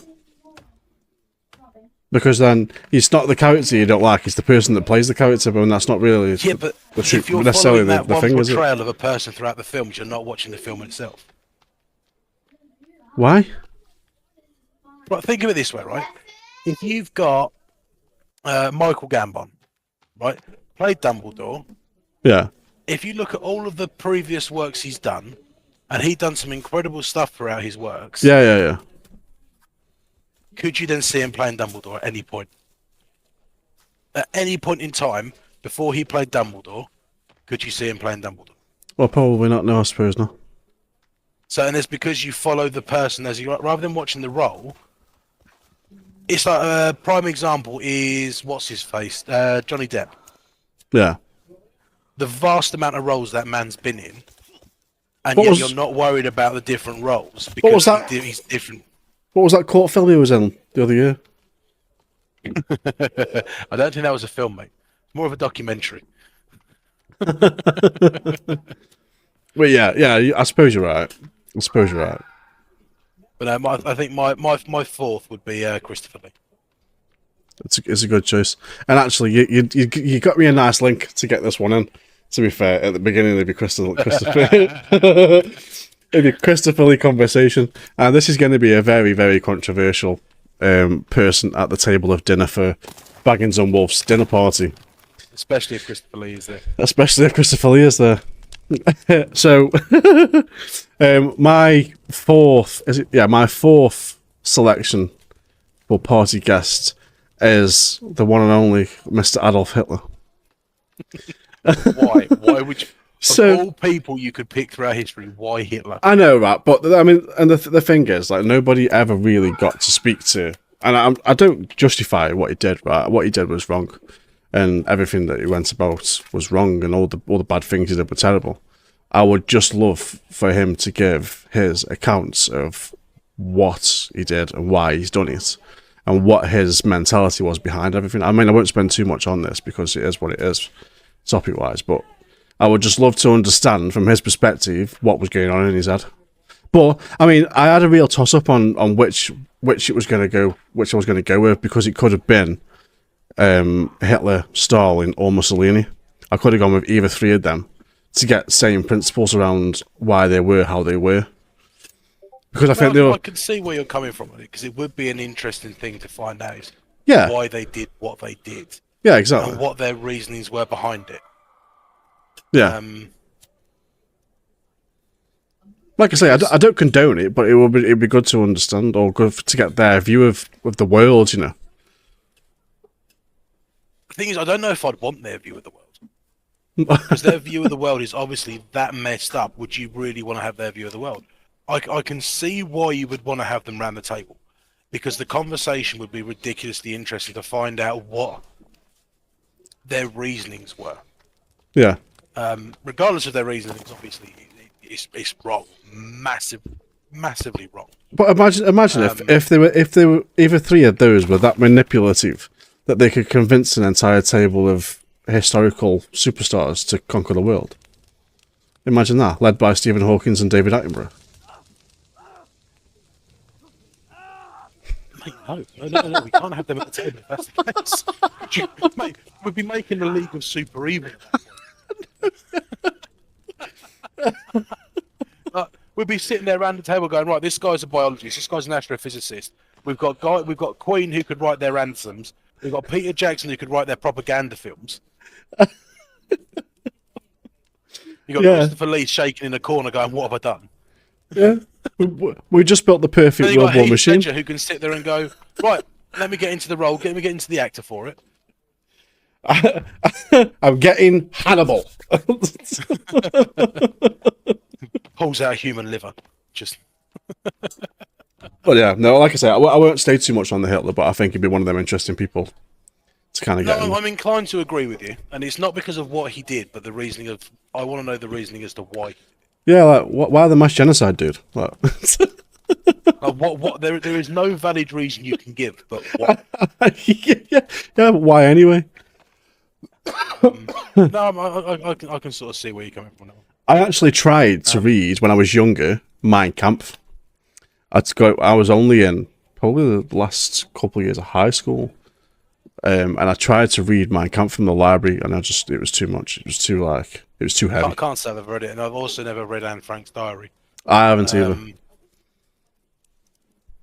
Because then it's not the character you don't like; it's the person that plays the character, but that's not really Yeah, but the if you're necessarily following that the one thing, is it? portrayal of a person throughout the films, you're not watching the film itself. Why? Right, think of it this way, right? If you've got Michael Gambon, right, played Dumbledore. Yeah. If you look at all of the previous works he's done, and he'd done some incredible stuff throughout his works. Yeah. Could you then see him playing Dumbledore at any point? At any point in time, before he played Dumbledore, could you see him playing Dumbledore? Well, probably not. No, I suppose not. So, and it's because you follow the person as you rather than watching the role. It's like a prime example is what's his face, Johnny Depp. Yeah. The vast amount of roles that man's been in, and What yet was- you're not worried about the different roles because was that? he's different. What was that court film he was in the other year? I don't think that was a film, mate. More of a documentary. Well, yeah. I suppose you're right. But I think my fourth would be Christopher Lee. It's a good choice. And actually, you got me a nice link to get this one in. To be fair, at the beginning it'd be Christopher. It'd be Christopher Lee conversation, and this is going to be a very, very controversial person at the table of dinner for Baggins and Wolf's dinner party. Especially if Christopher Lee is there. Especially if Christopher Lee is there. So, my fourth selection for party guest is the one and only Mr. Adolf Hitler. Why? Why would you? So, of all people you could pick throughout history, why Hitler? I know, right? But I mean, and the thing is, like, nobody ever really got to speak to, and I don't justify what he did. Right? What he did was wrong, and everything that he went about was wrong, and all the bad things he did were terrible. I would just love for him to give his accounts of what he did and why he's done it, and what his mentality was behind everything. I mean, I won't spend too much on this because it is what it is, topic-wise, but I would just love to understand from his perspective what was going on in his head. But I mean, I had a real toss-up on which it was going to go, which I was going to go with, because it could have been Hitler, Stalin, or Mussolini. I could have gone with either three of them to get same principles around why they were how they were. Because I think I can see where you're coming from with it, because it would be an interesting thing to find out why they did what they did. Yeah, exactly. And what their reasonings were behind it. Yeah. Like I say, I don't condone it, but it'd be good to understand, or good to get their view of the world, you know. The thing is, I don't know if I'd want their view of the world. Because their view of the world is obviously that messed up. Would you really want to have their view of the world? I can see why you would want to have them round the table. Because the conversation would be ridiculously interesting to find out what their reasonings were. Yeah. Regardless of their reasonings, obviously, it's wrong. Massively wrong. But imagine if they were either three of those were that manipulative that they could convince an entire table of historical superstars to conquer the world. Imagine that, led by Stephen Hawking and David Attenborough. Mate, no, we can't have them at the table if that's the case. Mate, we'd be making a league of super evil. We'd be sitting there around the table going, right, this guy's a biologist, this guy's an astrophysicist. We've got Queen who could write their anthems. We've got Peter Jackson who could write their propaganda films. You got Christopher Lee shaking in a corner going, what have I done? Yeah. We just built the perfect World War machine. Ledger who can sit there and go, right, let me get into the role, let me get into the actor for it. I'm getting Hannibal. Pulls out a human liver. Just. But yeah, no, like I say, I won't stay too much on the Hitler, but I think he'd be one of them interesting people to kind of get. No, I'm inclined to agree with you, and it's not because of what he did, but the reasoning of. I want to know the reasoning as to why. Yeah, like why the mass genocide, dude? Like, what? There is no valid reason you can give, but what? yeah, but why anyway? No, I can sort of see where you're coming from now. I actually tried to read when I was younger Mein Kampf. I was only in probably the last couple of years of high school, and I tried to read Mein Kampf from the library, and it was too much. It was too I heavy. can't say I've ever read it, and I've also never read Anne Frank's diary. I haven't either.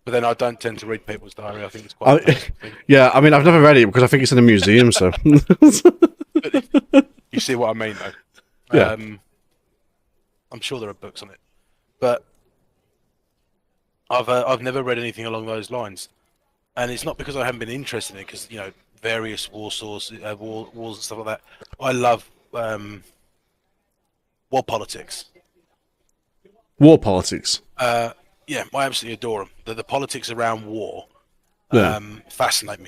But then I don't tend to read people's diary. I think it's quite a personal thing. Yeah, I mean, I've never read it because I think it's in a museum. So You see what I mean, though? Yeah. I'm sure there are books on it, but I've never read anything along those lines, and it's not because I haven't been interested in it. Because various wars and stuff like that. I love war politics. war politics. Yeah, I absolutely adore them. The politics around war Yeah. fascinate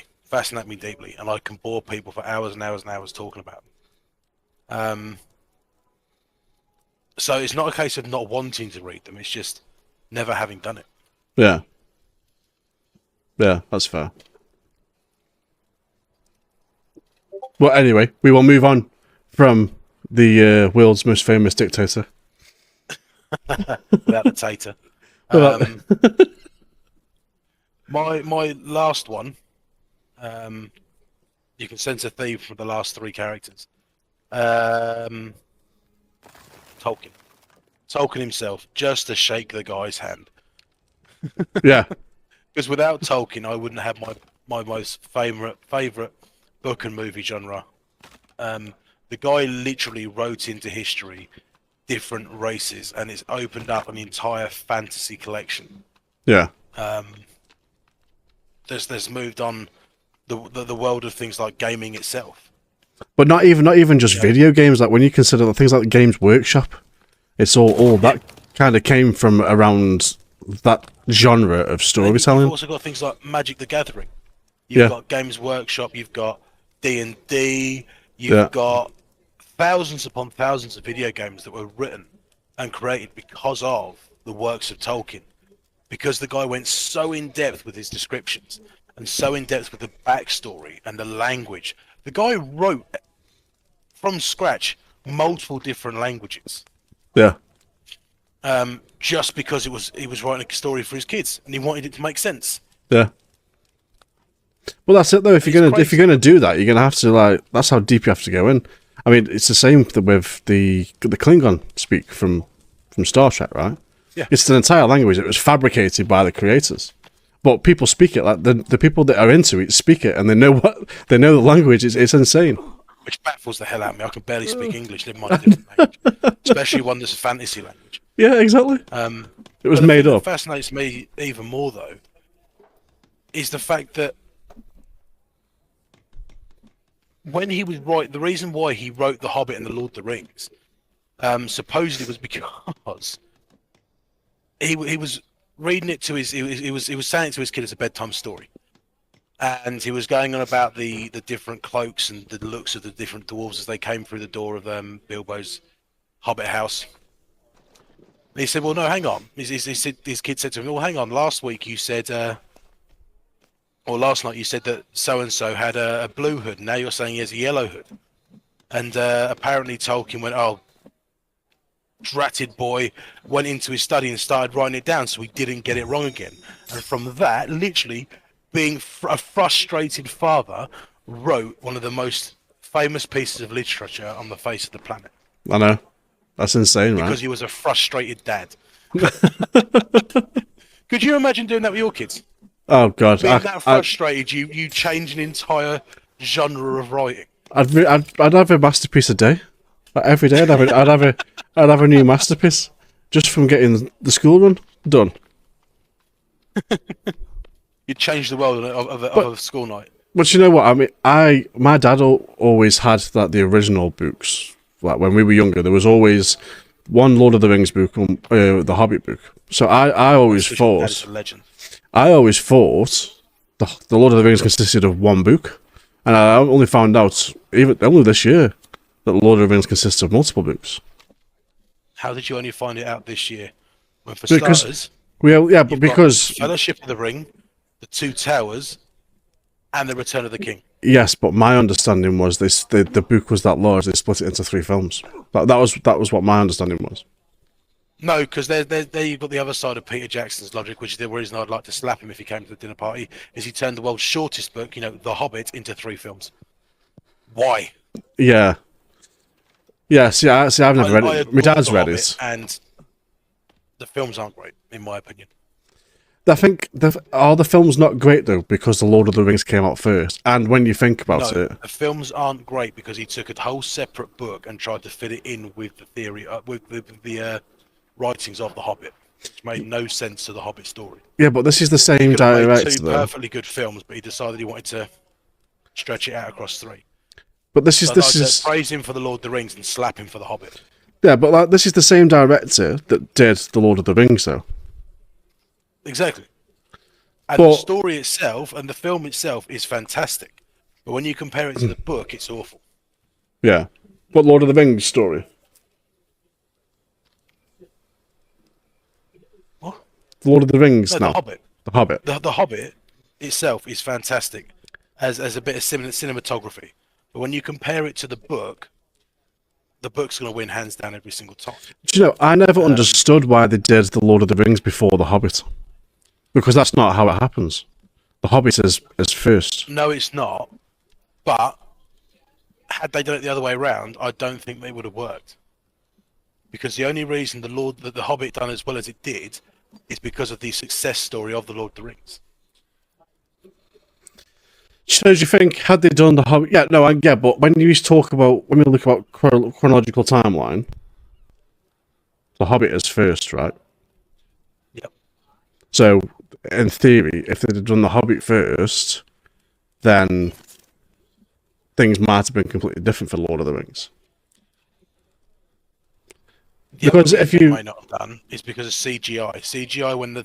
me deeply, and I can bore people for hours and hours and hours talking about them. So it's not a case of not wanting to read them; it's just never having done it. Yeah. Yeah, that's fair. Well, anyway, we will move on from the world's most famous dictator. Without the tater. My last one. You can sense a theme from the last three characters. Tolkien himself, just to shake the guy's hand. Yeah. Because without Tolkien, I wouldn't have my most favorite book and movie genre. The guy literally wrote into history different races, and it's opened up an entire fantasy collection. Yeah. There's moved on the world of things like gaming itself. But not even just video games. Like when you consider the things like Games Workshop, it's all that kind of came from around that genre of storytelling. You've also got things like Magic the Gathering. You've got Games Workshop. You've got D&D. You've got thousands upon thousands of video games that were written and created because of the works of Tolkien. Because the guy went so in depth with his descriptions and so in depth with the backstory and the language. The guy wrote from scratch multiple different languages. Yeah. Just because he was writing a story for his kids and he wanted it to make sense. Yeah. Well, that's it though. If you're gonna do that, you're gonna have to that's how deep you have to go in. I mean, it's the same with the Klingon speak from Star Trek, right? Yeah. It's an entire language that was fabricated by the creators, but people speak it. Like the people that are into it speak it, and they know the language. It's insane. Which baffles the hell out of me. I can barely speak English, never mind a different language, especially one that's a fantasy language. Yeah, exactly. It was made up. What fascinates me even more, though, is the fact that when he was the reason why he wrote The Hobbit and The Lord of the Rings, supposedly was because he was reading it to he was saying it to his kid as a bedtime story, and he was going on about the different cloaks and the looks of the different dwarves as they came through the door of Bilbo's Hobbit house. And he said, "Well, no, hang on." His kid said to him, "Well, hang on. Last week you said, or last night you said that so and so had a blue hood. Now you're saying he has a yellow hood." And apparently Tolkien went, "Oh, dratted boy," went into his study and started writing it down so he didn't get it wrong again. And from that, literally being a frustrated father, wrote one of the most famous pieces of literature on the face of the planet. I know. That's insane, right? Because he was a frustrated dad. Could you imagine doing that with your kids? Oh God! Being that frustrated, you change an entire genre of writing. I'd have a masterpiece a day. Every day, I'd have a new masterpiece just from getting the school run done. You'd change the world of a school night. But you know what? I mean, my dad always had the original books. Like when we were younger, there was always one Lord of the Rings book and the Hobbit book. So I always thought. That is a legend. I always thought the Lord of the Rings consisted of one book, and I only found out only this year that the Lord of the Rings consists of multiple books. How did you only find it out this year? Well, for Because starters, because Fellowship of the Ring, the Two Towers, and the Return of the King. yes, but my understanding was the book was that large. They split it into 3 films. That was what my understanding was. No, because there you've got the other side of Peter Jackson's logic, which is the reason I'd like to slap him if he came to the dinner party, is he turned the world's shortest book, The Hobbit, into 3 films. Why? Yeah. Yeah, see, I've never read I it. My adore dad's The read Hobbit, it. and the films aren't great, in my opinion. I think are the films not great though because the Lord of the Rings came out first, and when you think about No, it, the films aren't great because he took a whole separate book and tried to fit it in with the theory, with the writings of The Hobbit, which made no sense to the Hobbit story. yeah, but this is the He same could have made director 2 though. perfectly good films, but he decided he wanted to stretch it out across 3. But this So is I'd this like is to praise him for The Lord of the Rings and slap him for The Hobbit. yeah, but like this is the same director that did the Lord of the Rings though. Exactly. And But the story itself and the film itself is fantastic. But when you compare it to the book, it's awful. yeah, what Lord of the Rings story? What? The Lord of the Rings No, now. The Hobbit. The Hobbit. The Hobbit itself is fantastic as a bit of cinematography. But when you compare it to the book's going to win hands down every single time. Do you know? I never understood why they did the Lord of the Rings before the Hobbit, because that's not how it happens. The Hobbit is first. No, it's not. But had they done it the other way around, I don't think they would have worked. Because the only reason the Hobbit done as well as it did is because of the success story of the Lord of the Rings. So do you think had they done the Hobbit? Yeah, no, I get. But when we look about chronological timeline, the Hobbit is first, right? Yep. So in theory, if they'd have done the Hobbit first, then things might have been completely different for Lord of the Rings. Because if you might not have done is because of CGI. CGI when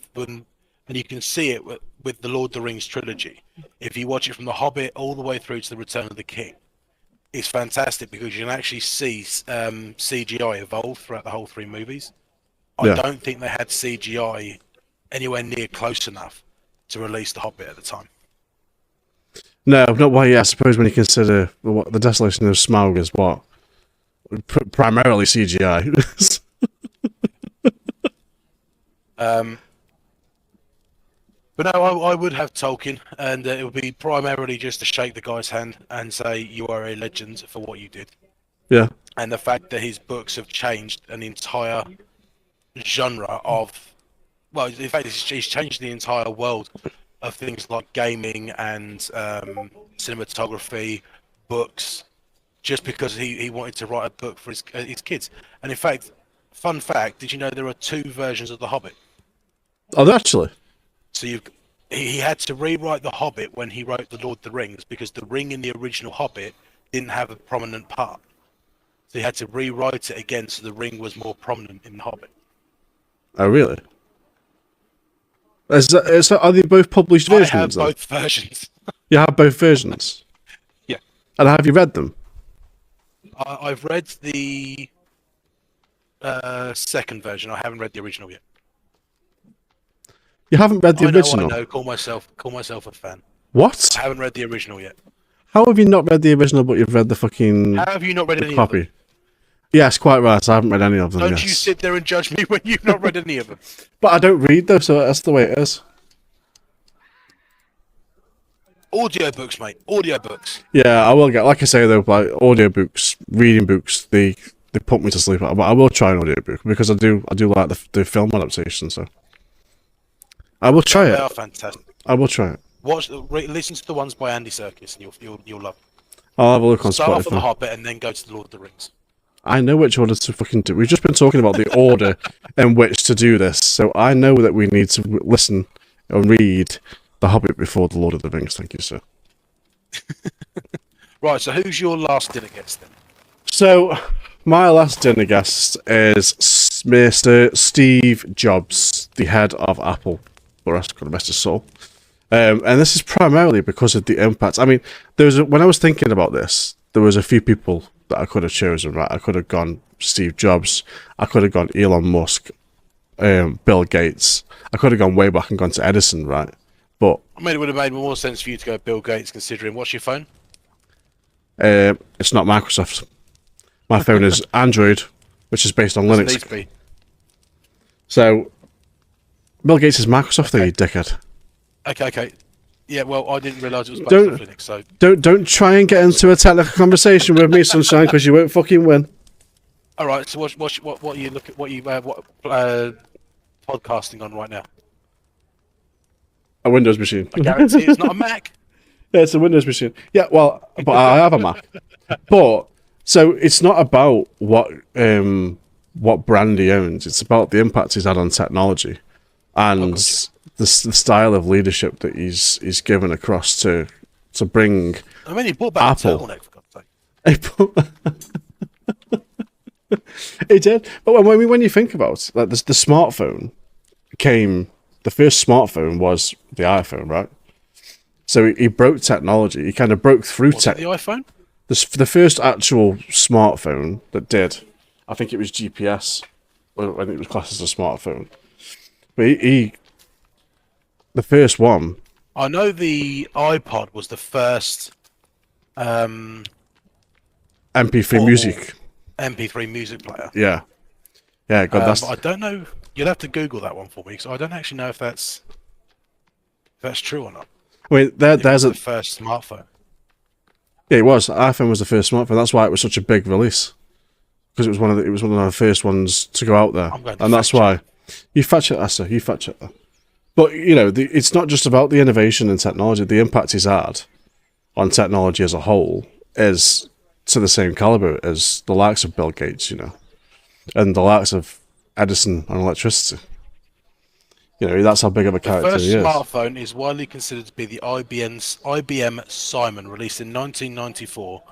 and you can see it with the Lord of the Rings trilogy. If you watch it from The Hobbit all the way through to the Return of the King, it's fantastic because you can actually see CGI evolve throughout the whole 3 movies. I Yeah. don't think they had CGI anywhere near close enough to release The Hobbit at the time. no, not why. Yeah, I suppose when you consider what the Desolation of Smaug is, what primarily CGI. But no, I would have Tolkien, and it would be primarily just to shake the guy's hand and say you are a legend for what you did. Yeah, And the fact that his books have changed an entire genre of, well, in fact, he's changed the entire world of things like gaming and cinematography, books, just because he wanted to write a book for his kids. And in fact, fun fact, did you know there are 2 versions of The Hobbit? oh, actually, So he had to rewrite The Hobbit when he wrote The Lord of the Rings because the ring in the original Hobbit didn't have a prominent part. So he had to rewrite it again so the ring was more prominent in The Hobbit. oh really? Are they both published I versions? have Then? both versions. You have both versions, Yeah. and have you read them? I've read the second version. I haven't read the original yet. You haven't read the I know, original. I know. Call myself a fan. What? I haven't read the original yet. How have you not read the original, but you've read the fucking How have you not read any of copy? them? Yes, quite right. I haven't read any of them. Don't yes. you sit there and judge me when you've not read any of them. But I don't read though, so that's the way it is. Audiobooks, mate. Audiobooks. Yeah, I will get. Like I say though, like audiobooks, reading books, they put me to sleep. But I will try an audiobook because I do like the film adaptation. So I will try They it. are fantastic. I will try it. Listen to the ones by Andy Serkis, and you'll love them. I'll have a look on Start off with The Spotify. Hobbit and then go to The Lord of the Rings. I know which order to fucking do. We've just been talking about the order in which to do this, so I know that we need to listen and read The Hobbit before The Lord of the Rings. Thank you, sir. Right, so who's your last dinner guest then? So, my last dinner guest is Mr. Steve Jobs, the head of Apple. The rest God rest his soul. And this is primarily because of the impact. I mean, when I was thinking about this, there was a few people that I could have chosen, right? I could have gone Steve Jobs. I could have gone Elon Musk, Bill Gates. I could have gone way back and gone to Edison, right? But I mean, it would have made more sense for you to go Bill Gates, considering what's your phone? it's not Microsoft. My phone is Android, which is based on Doesn't Linux. need to be. So, Bill Gates is Microsoft, though, you dickhead. Okay. Yeah, well, I didn't realise it was based Don't- on Linux, so... Don't try and get into a technical conversation with me, Sunshine, because you won't fucking win. Alright, so what are you looking... What podcasting on right now? A Windows machine. I guarantee it's not a Mac. Yeah, it's a Windows machine. Yeah, well, but I have a Mac. But so it's not about what brand he owns. It's about the impact he's had on technology and the style of leadership that he's given across to bring. I mean, he brought back the Apple. turtleneck, for God's sake. It did, but when you think about it, like the smartphone came. The first smartphone was the iPhone, right? So he broke technology. He kind of broke through Was it the iPhone? The first actual smartphone that did, I think it was GPS when it was classed as a smartphone. But the first one. I know the iPod was the first MP3 portable music. MP3 music player. Yeah. Yeah, God, But I don't know. You'll have to Google that one for me, because I don't actually know if that's true or not. I mean, there's The first smartphone. Yeah, it was. iPhone was the first smartphone. That's why it was such a big release, because it was one of the first ones to go out there, I'm going to and that's why you fact check that, sir. You fact check that. But you know, it's not just about the innovation and technology. The impact he's had on technology as a whole is to the same caliber as the likes of Bill Gates, you know, and the likes of Edison on electricity. You know, that's how big of a The character first he is. smartphone is widely considered to be the IBM Simon, released in 1994.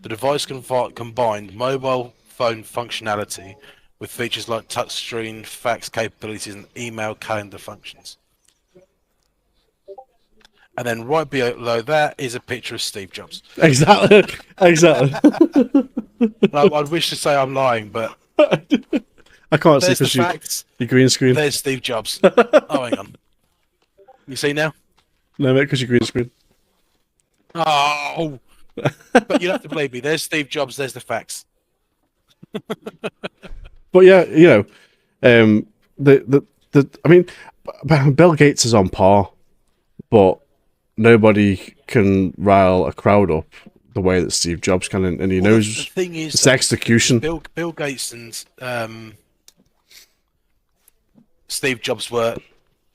The device combined mobile phone functionality with features like touchscreen, fax capabilities, and email calendar functions. And then right below that is a picture of Steve Jobs. Exactly. Now, I'd wish to say I'm lying, but I can't see there's the because facts. you green screen. There's Steve Jobs. Oh, hang on. You see now? No, mate, because you green screen. Oh! But you have to believe me. There's Steve Jobs. There's the facts. But yeah, you know, I mean, Bill Gates is on par, but nobody can rile a crowd up the way that Steve Jobs can, and he knows The thing is, it's execution. Bill Gates and Steve Jobs were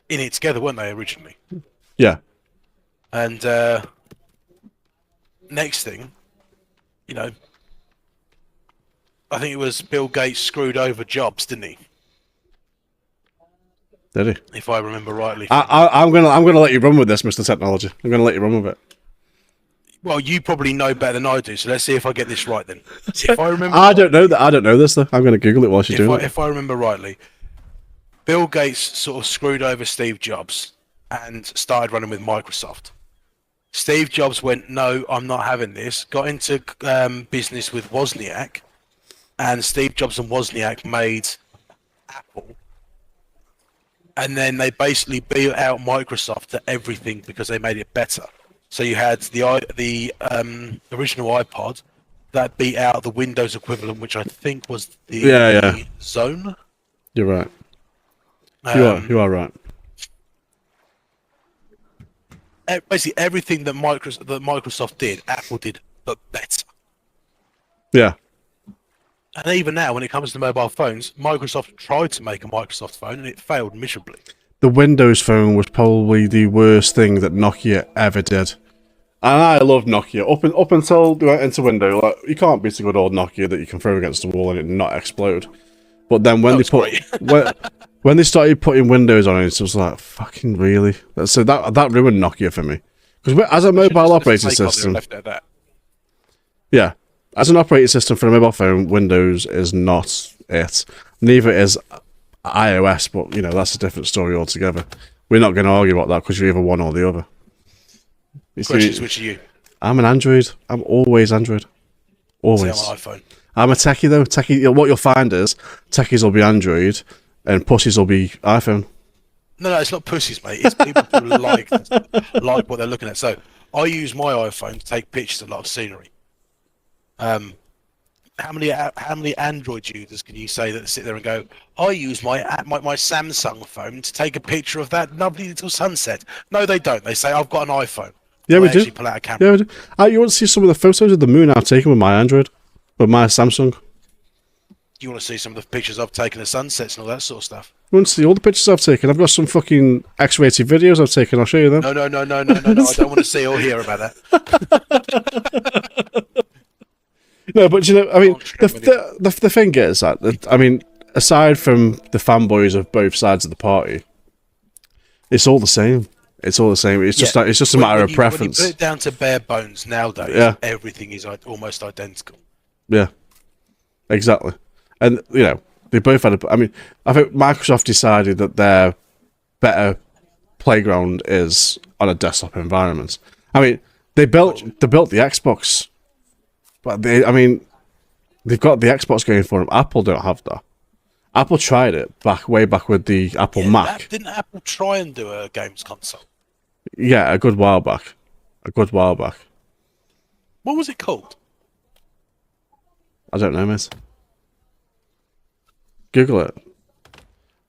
in it together, weren't they, originally? Yeah, And next thing, you know, I think it was Bill Gates screwed over Jobs, didn't he? did he? If I remember rightly. I'm gonna let you run with this, Mr. Technology. I'm gonna let you run with it. Well, you probably know better than I do, so let's see if I get this right then. If I remember, I don't know that. I don't know this though. I'm gonna Google it while she's doing it. if I remember rightly, Bill Gates sort of screwed over Steve Jobs and started running with Microsoft. Steve Jobs went, "No, I'm not having this." Got into business with Wozniak, and Steve Jobs and Wozniak made Apple. And then they basically built out Microsoft to everything because they made it better. So you had the original iPod that beat out the Windows equivalent, which I think was the Zone. You're right. Um, You are right. Basically, everything that Microsoft did, Apple did, but better. Yeah. And even now, when it comes to mobile phones, Microsoft tried to make a Microsoft phone and it failed miserably. The Windows Phone was probably the worst thing that Nokia ever did. And I love Nokia. Up until they went into Windows, like, you can't beat a good old Nokia that you can throw against the wall and it not explode. But then when when they started putting Windows on it was like, fucking really? So that ruined Nokia for me. Because as a mobile operating system, Left it at that. yeah, as an operating system for a mobile phone, Windows is not it. Neither is iOS, but you know, that's a different story altogether. We're not going to argue about that because you're either one or the other. Questions, which are you? I'm an Android. I'm always Android. See, Always. I'm an iPhone. I'm a techie though. What you'll find is techies will be Android and pussies will be iPhone. No, it's not pussies, mate. It's people who like what they're looking at. So I use my iPhone to take pictures of a lot of scenery. And how many Android users can you say that sit there and go, I use my Samsung phone to take a picture of that lovely little sunset? No, they don't. They say, I've got an iPhone. Yeah, And we they do. actually pull out a camera. Yeah, we do. You want to see some of the photos of the moon I've taken with my Android, with my Samsung? You want to see some of the pictures I've taken of sunsets and all that sort of stuff? You want to see all the pictures I've taken? I've got some fucking X-rated videos I've taken. I'll show you them. No. I don't want to see or hear about that. No, but you know, I mean, the thing is that I mean, aside from the fanboys of both sides of the party, it's all the same. It's all the same. It's just it's just a matter of preference. When you put it down to bare bones nowadays, Yeah. everything is almost identical. Yeah, exactly. And you know, they both had. I mean, I think Microsoft decided that their better playground is on a desktop environment. I mean, they built the Xbox, but they've got the Xbox going for them. Apple don't have that. Apple tried it way back with the Apple Mac. Didn't Apple try and do a games console? Yeah, a good while back. What was it called? I don't know, mate. Google it.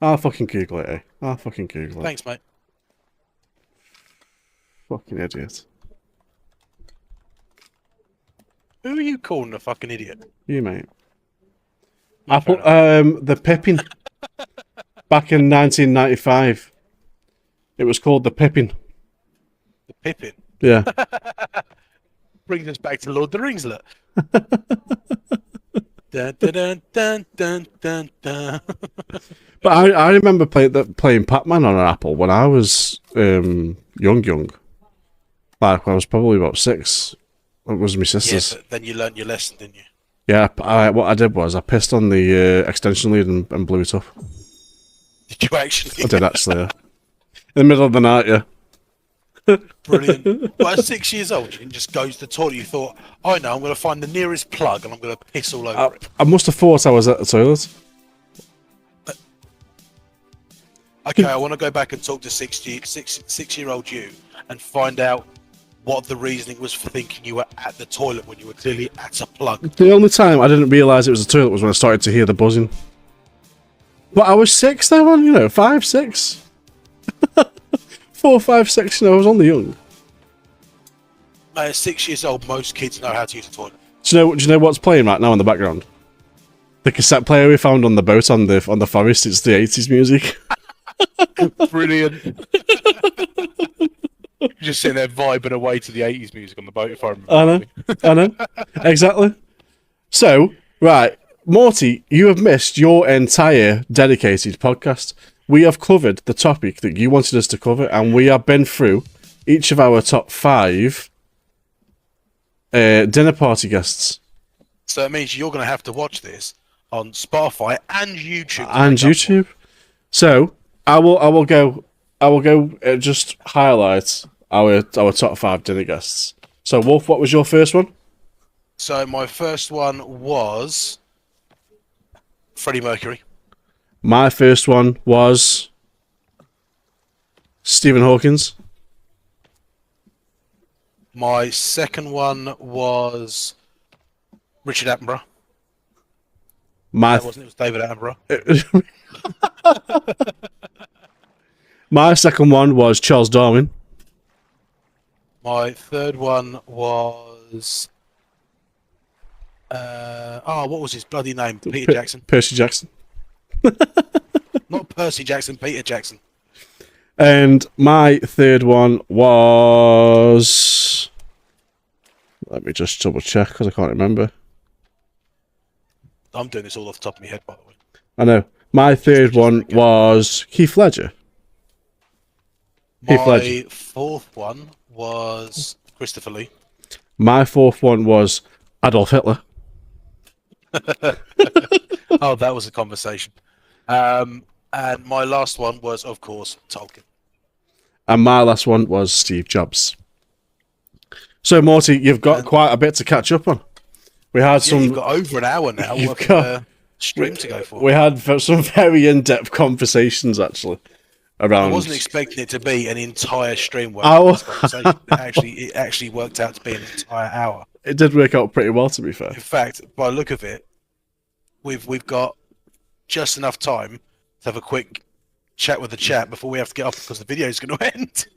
I'll fucking Google it, eh? I'll fucking Google it. Thanks, mate. Fucking idiot. Who are you calling a fucking idiot? You, mate. Apple, the Pippin. Back in 1995. It was called the Pippin. The Pippin. Yeah. Brings us back to Lord of the Rings, look. Dun, dun, dun, dun, dun, dun. But I remember playing Pac-Man on an Apple when I was young. Like, I was probably about 6. It was my sister's. Yeah, but then you learnt your lesson, didn't you? Yeah, what I did was I pissed on the extension lead and blew it up. Did you actually? I did actually, yeah. In the middle of the night, yeah. Brilliant. Well, at 6 years old, you didn't just go to the toilet. You thought, I know, I'm going to find the nearest plug and I'm going to piss all over it. I must have thought I was at the toilet. Okay, I want to go back and talk to 6-year-old you and find out what the reasoning was for thinking you were at the toilet when you were clearly at a plug. The only time I didn't realise it was a toilet was when I started to hear the buzzing. But I was 6 then, man, you know, 5, 6. 4, 5, 6, you know, I was only young. At 6 years old, most kids know how to use a toilet. Do you know what's playing right now in the background? The cassette player we found on the boat on the forest. It's the 80s music. Brilliant. Just sitting there vibing away to the 80s music on the boat, if I remember. I know. Exactly. So, right, Morty, you have missed your entire dedicated podcast. We have covered the topic that you wanted us to cover, and we have been through each of our top 5 dinner party guests. So it means you're going to have to watch this on Spotify and YouTube. And YouTube. So I will go just highlight our top 5 dinner guests. So Wolf, what was your first one? So my first one was Freddie Mercury. My first one was Stephen Hawkins. My second one was Richard Attenborough. That wasn't, it was David Attenborough. My second one was Charles Darwin. My third one was what was his bloody name? Peter Jackson. Percy Jackson. Not Percy Jackson, Peter Jackson. And my third one was... Let me just double check because I can't remember. I'm doing this all off the top of my head, by the way. I know. My third one was Heath Ledger. My fourth one was Christopher Lee. My fourth one was Adolf Hitler. Oh, that was a conversation. And my last one was, of course, Tolkien. And my last one was Steve Jobs. So, Morty, you've got quite a bit to catch up on. We had some... You've got over an hour now. You've got stream to go for. We had some very in-depth conversations, actually. Around... I wasn't expecting it to be an entire stream worth of this conversation. It actually worked out to be an entire hour. It did work out pretty well, to be fair. In fact, by the look of it, we've got just enough time to have a quick chat with the chat before we have to get off because the video is going to end.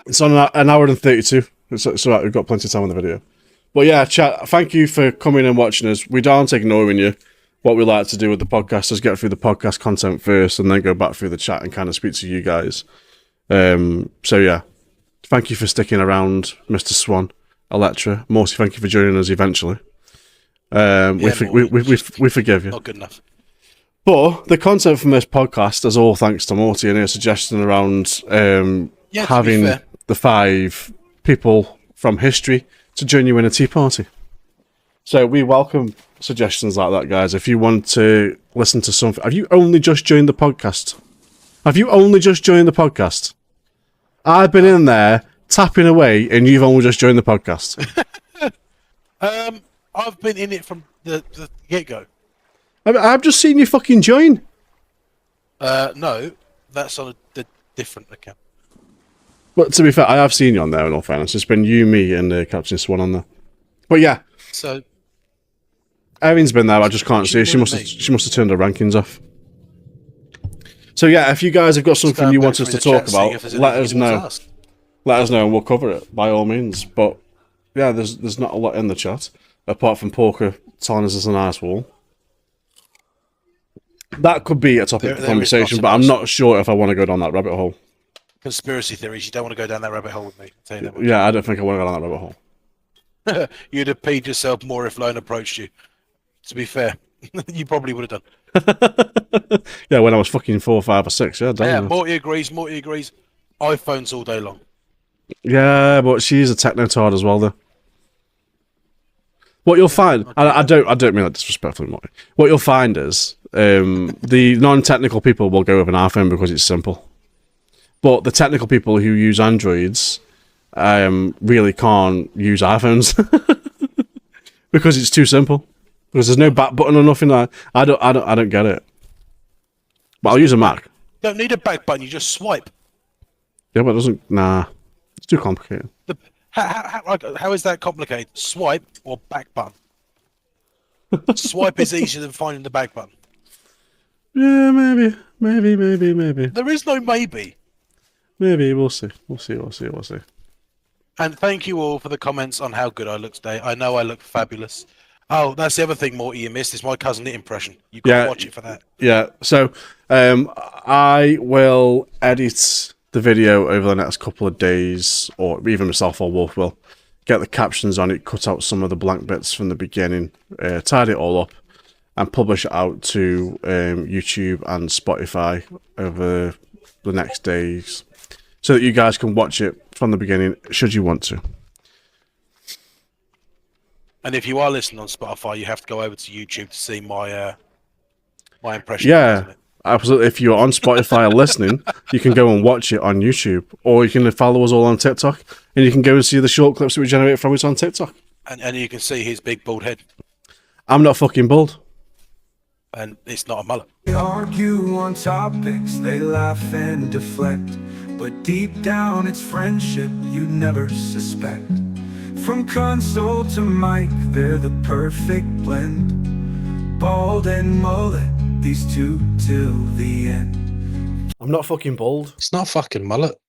It's on an hour and 32. It's all right, we've got plenty of time on the video. But yeah, chat, thank you for coming and watching us. We aren't ignoring you. What we like to do with the podcast is get through the podcast content first and then go back through the chat and kind of speak to you guys. So yeah, thank you for sticking around, Mr. Swan, Electra. Morty, thank you for joining us eventually. We forgive you. Not good enough. But the content from this podcast is all thanks to Morty and her suggestion around having the 5 people from history to join you in a tea party. So we welcome suggestions like that, guys. If you want to listen to something, have you only just joined the podcast? I've been in there tapping away, and you've only just joined the podcast. I've been in it from the get-go. I've just seen you fucking join. No, that's on a different account. But to be fair, I have seen you on there, in all fairness. It's been you, me, and Captain Swan on there. But yeah. So Erin's been there, I just can't see her. She must have turned her rankings off. So yeah, if you guys have got something you want us to talk about, let us know. Let us know and we'll cover it, by all means. But yeah, there's not a lot in the chat, apart from Porker telling us it's a nice wall. That could be a topic of conversation, but I'm not sure if I want to go down that rabbit hole. Conspiracy theories, you don't want to go down that rabbit hole with me. I'll tell you that much. Yeah, I don't think I want to go down that rabbit hole. You'd have peed yourself more if Lone approached you. To be fair, you probably would have done. Yeah, when I was fucking 4, 5, or 6. Yeah, yeah. Morty agrees. iPhones all day long. Yeah, but she's a techno-tard as well, though. What you'll find, I don't mean that disrespectfully, Morty. What you'll find is the non-technical people will go with an iPhone because it's simple. But the technical people who use Androids really can't use iPhones because it's too simple. Because there's no back button or nothing. I don't get it. But I'll use a Mac. You don't need a back button. You just swipe. Yeah, but it doesn't. Nah, it's too complicated. How is that complicated? Swipe or back button? Swipe is easier than finding the back button. Yeah, maybe. There is no maybe. Maybe we'll see. We'll see. And thank you all for the comments on how good I look today. I know I look fabulous. Oh, that's the other thing, Morty, you missed is my cousin Knit impression. You got to watch it for that. Yeah. So I will edit the video over the next couple of days, or even myself or Wolf will get the captions on it, cut out some of the blank bits from the beginning, tidy it all up, and publish it out to YouTube and Spotify over the next days, so that you guys can watch it from the beginning, should you want to. And if you are listening on Spotify, you have to go over to YouTube to see my impression. Yeah, absolutely. If you're on Spotify listening, you can go and watch it on YouTube, or you can follow us all on TikTok, and you can go and see the short clips that we generate from it on TikTok. And you can see his big bald head. I'm not fucking bald. And it's not a mullet. They argue on topics, they laugh and deflect, but deep down it's friendship you'd never suspect. From console to mic, they're the perfect blend. Bald and mullet, these two till the end. I'm not fucking bald. It's not fucking mullet.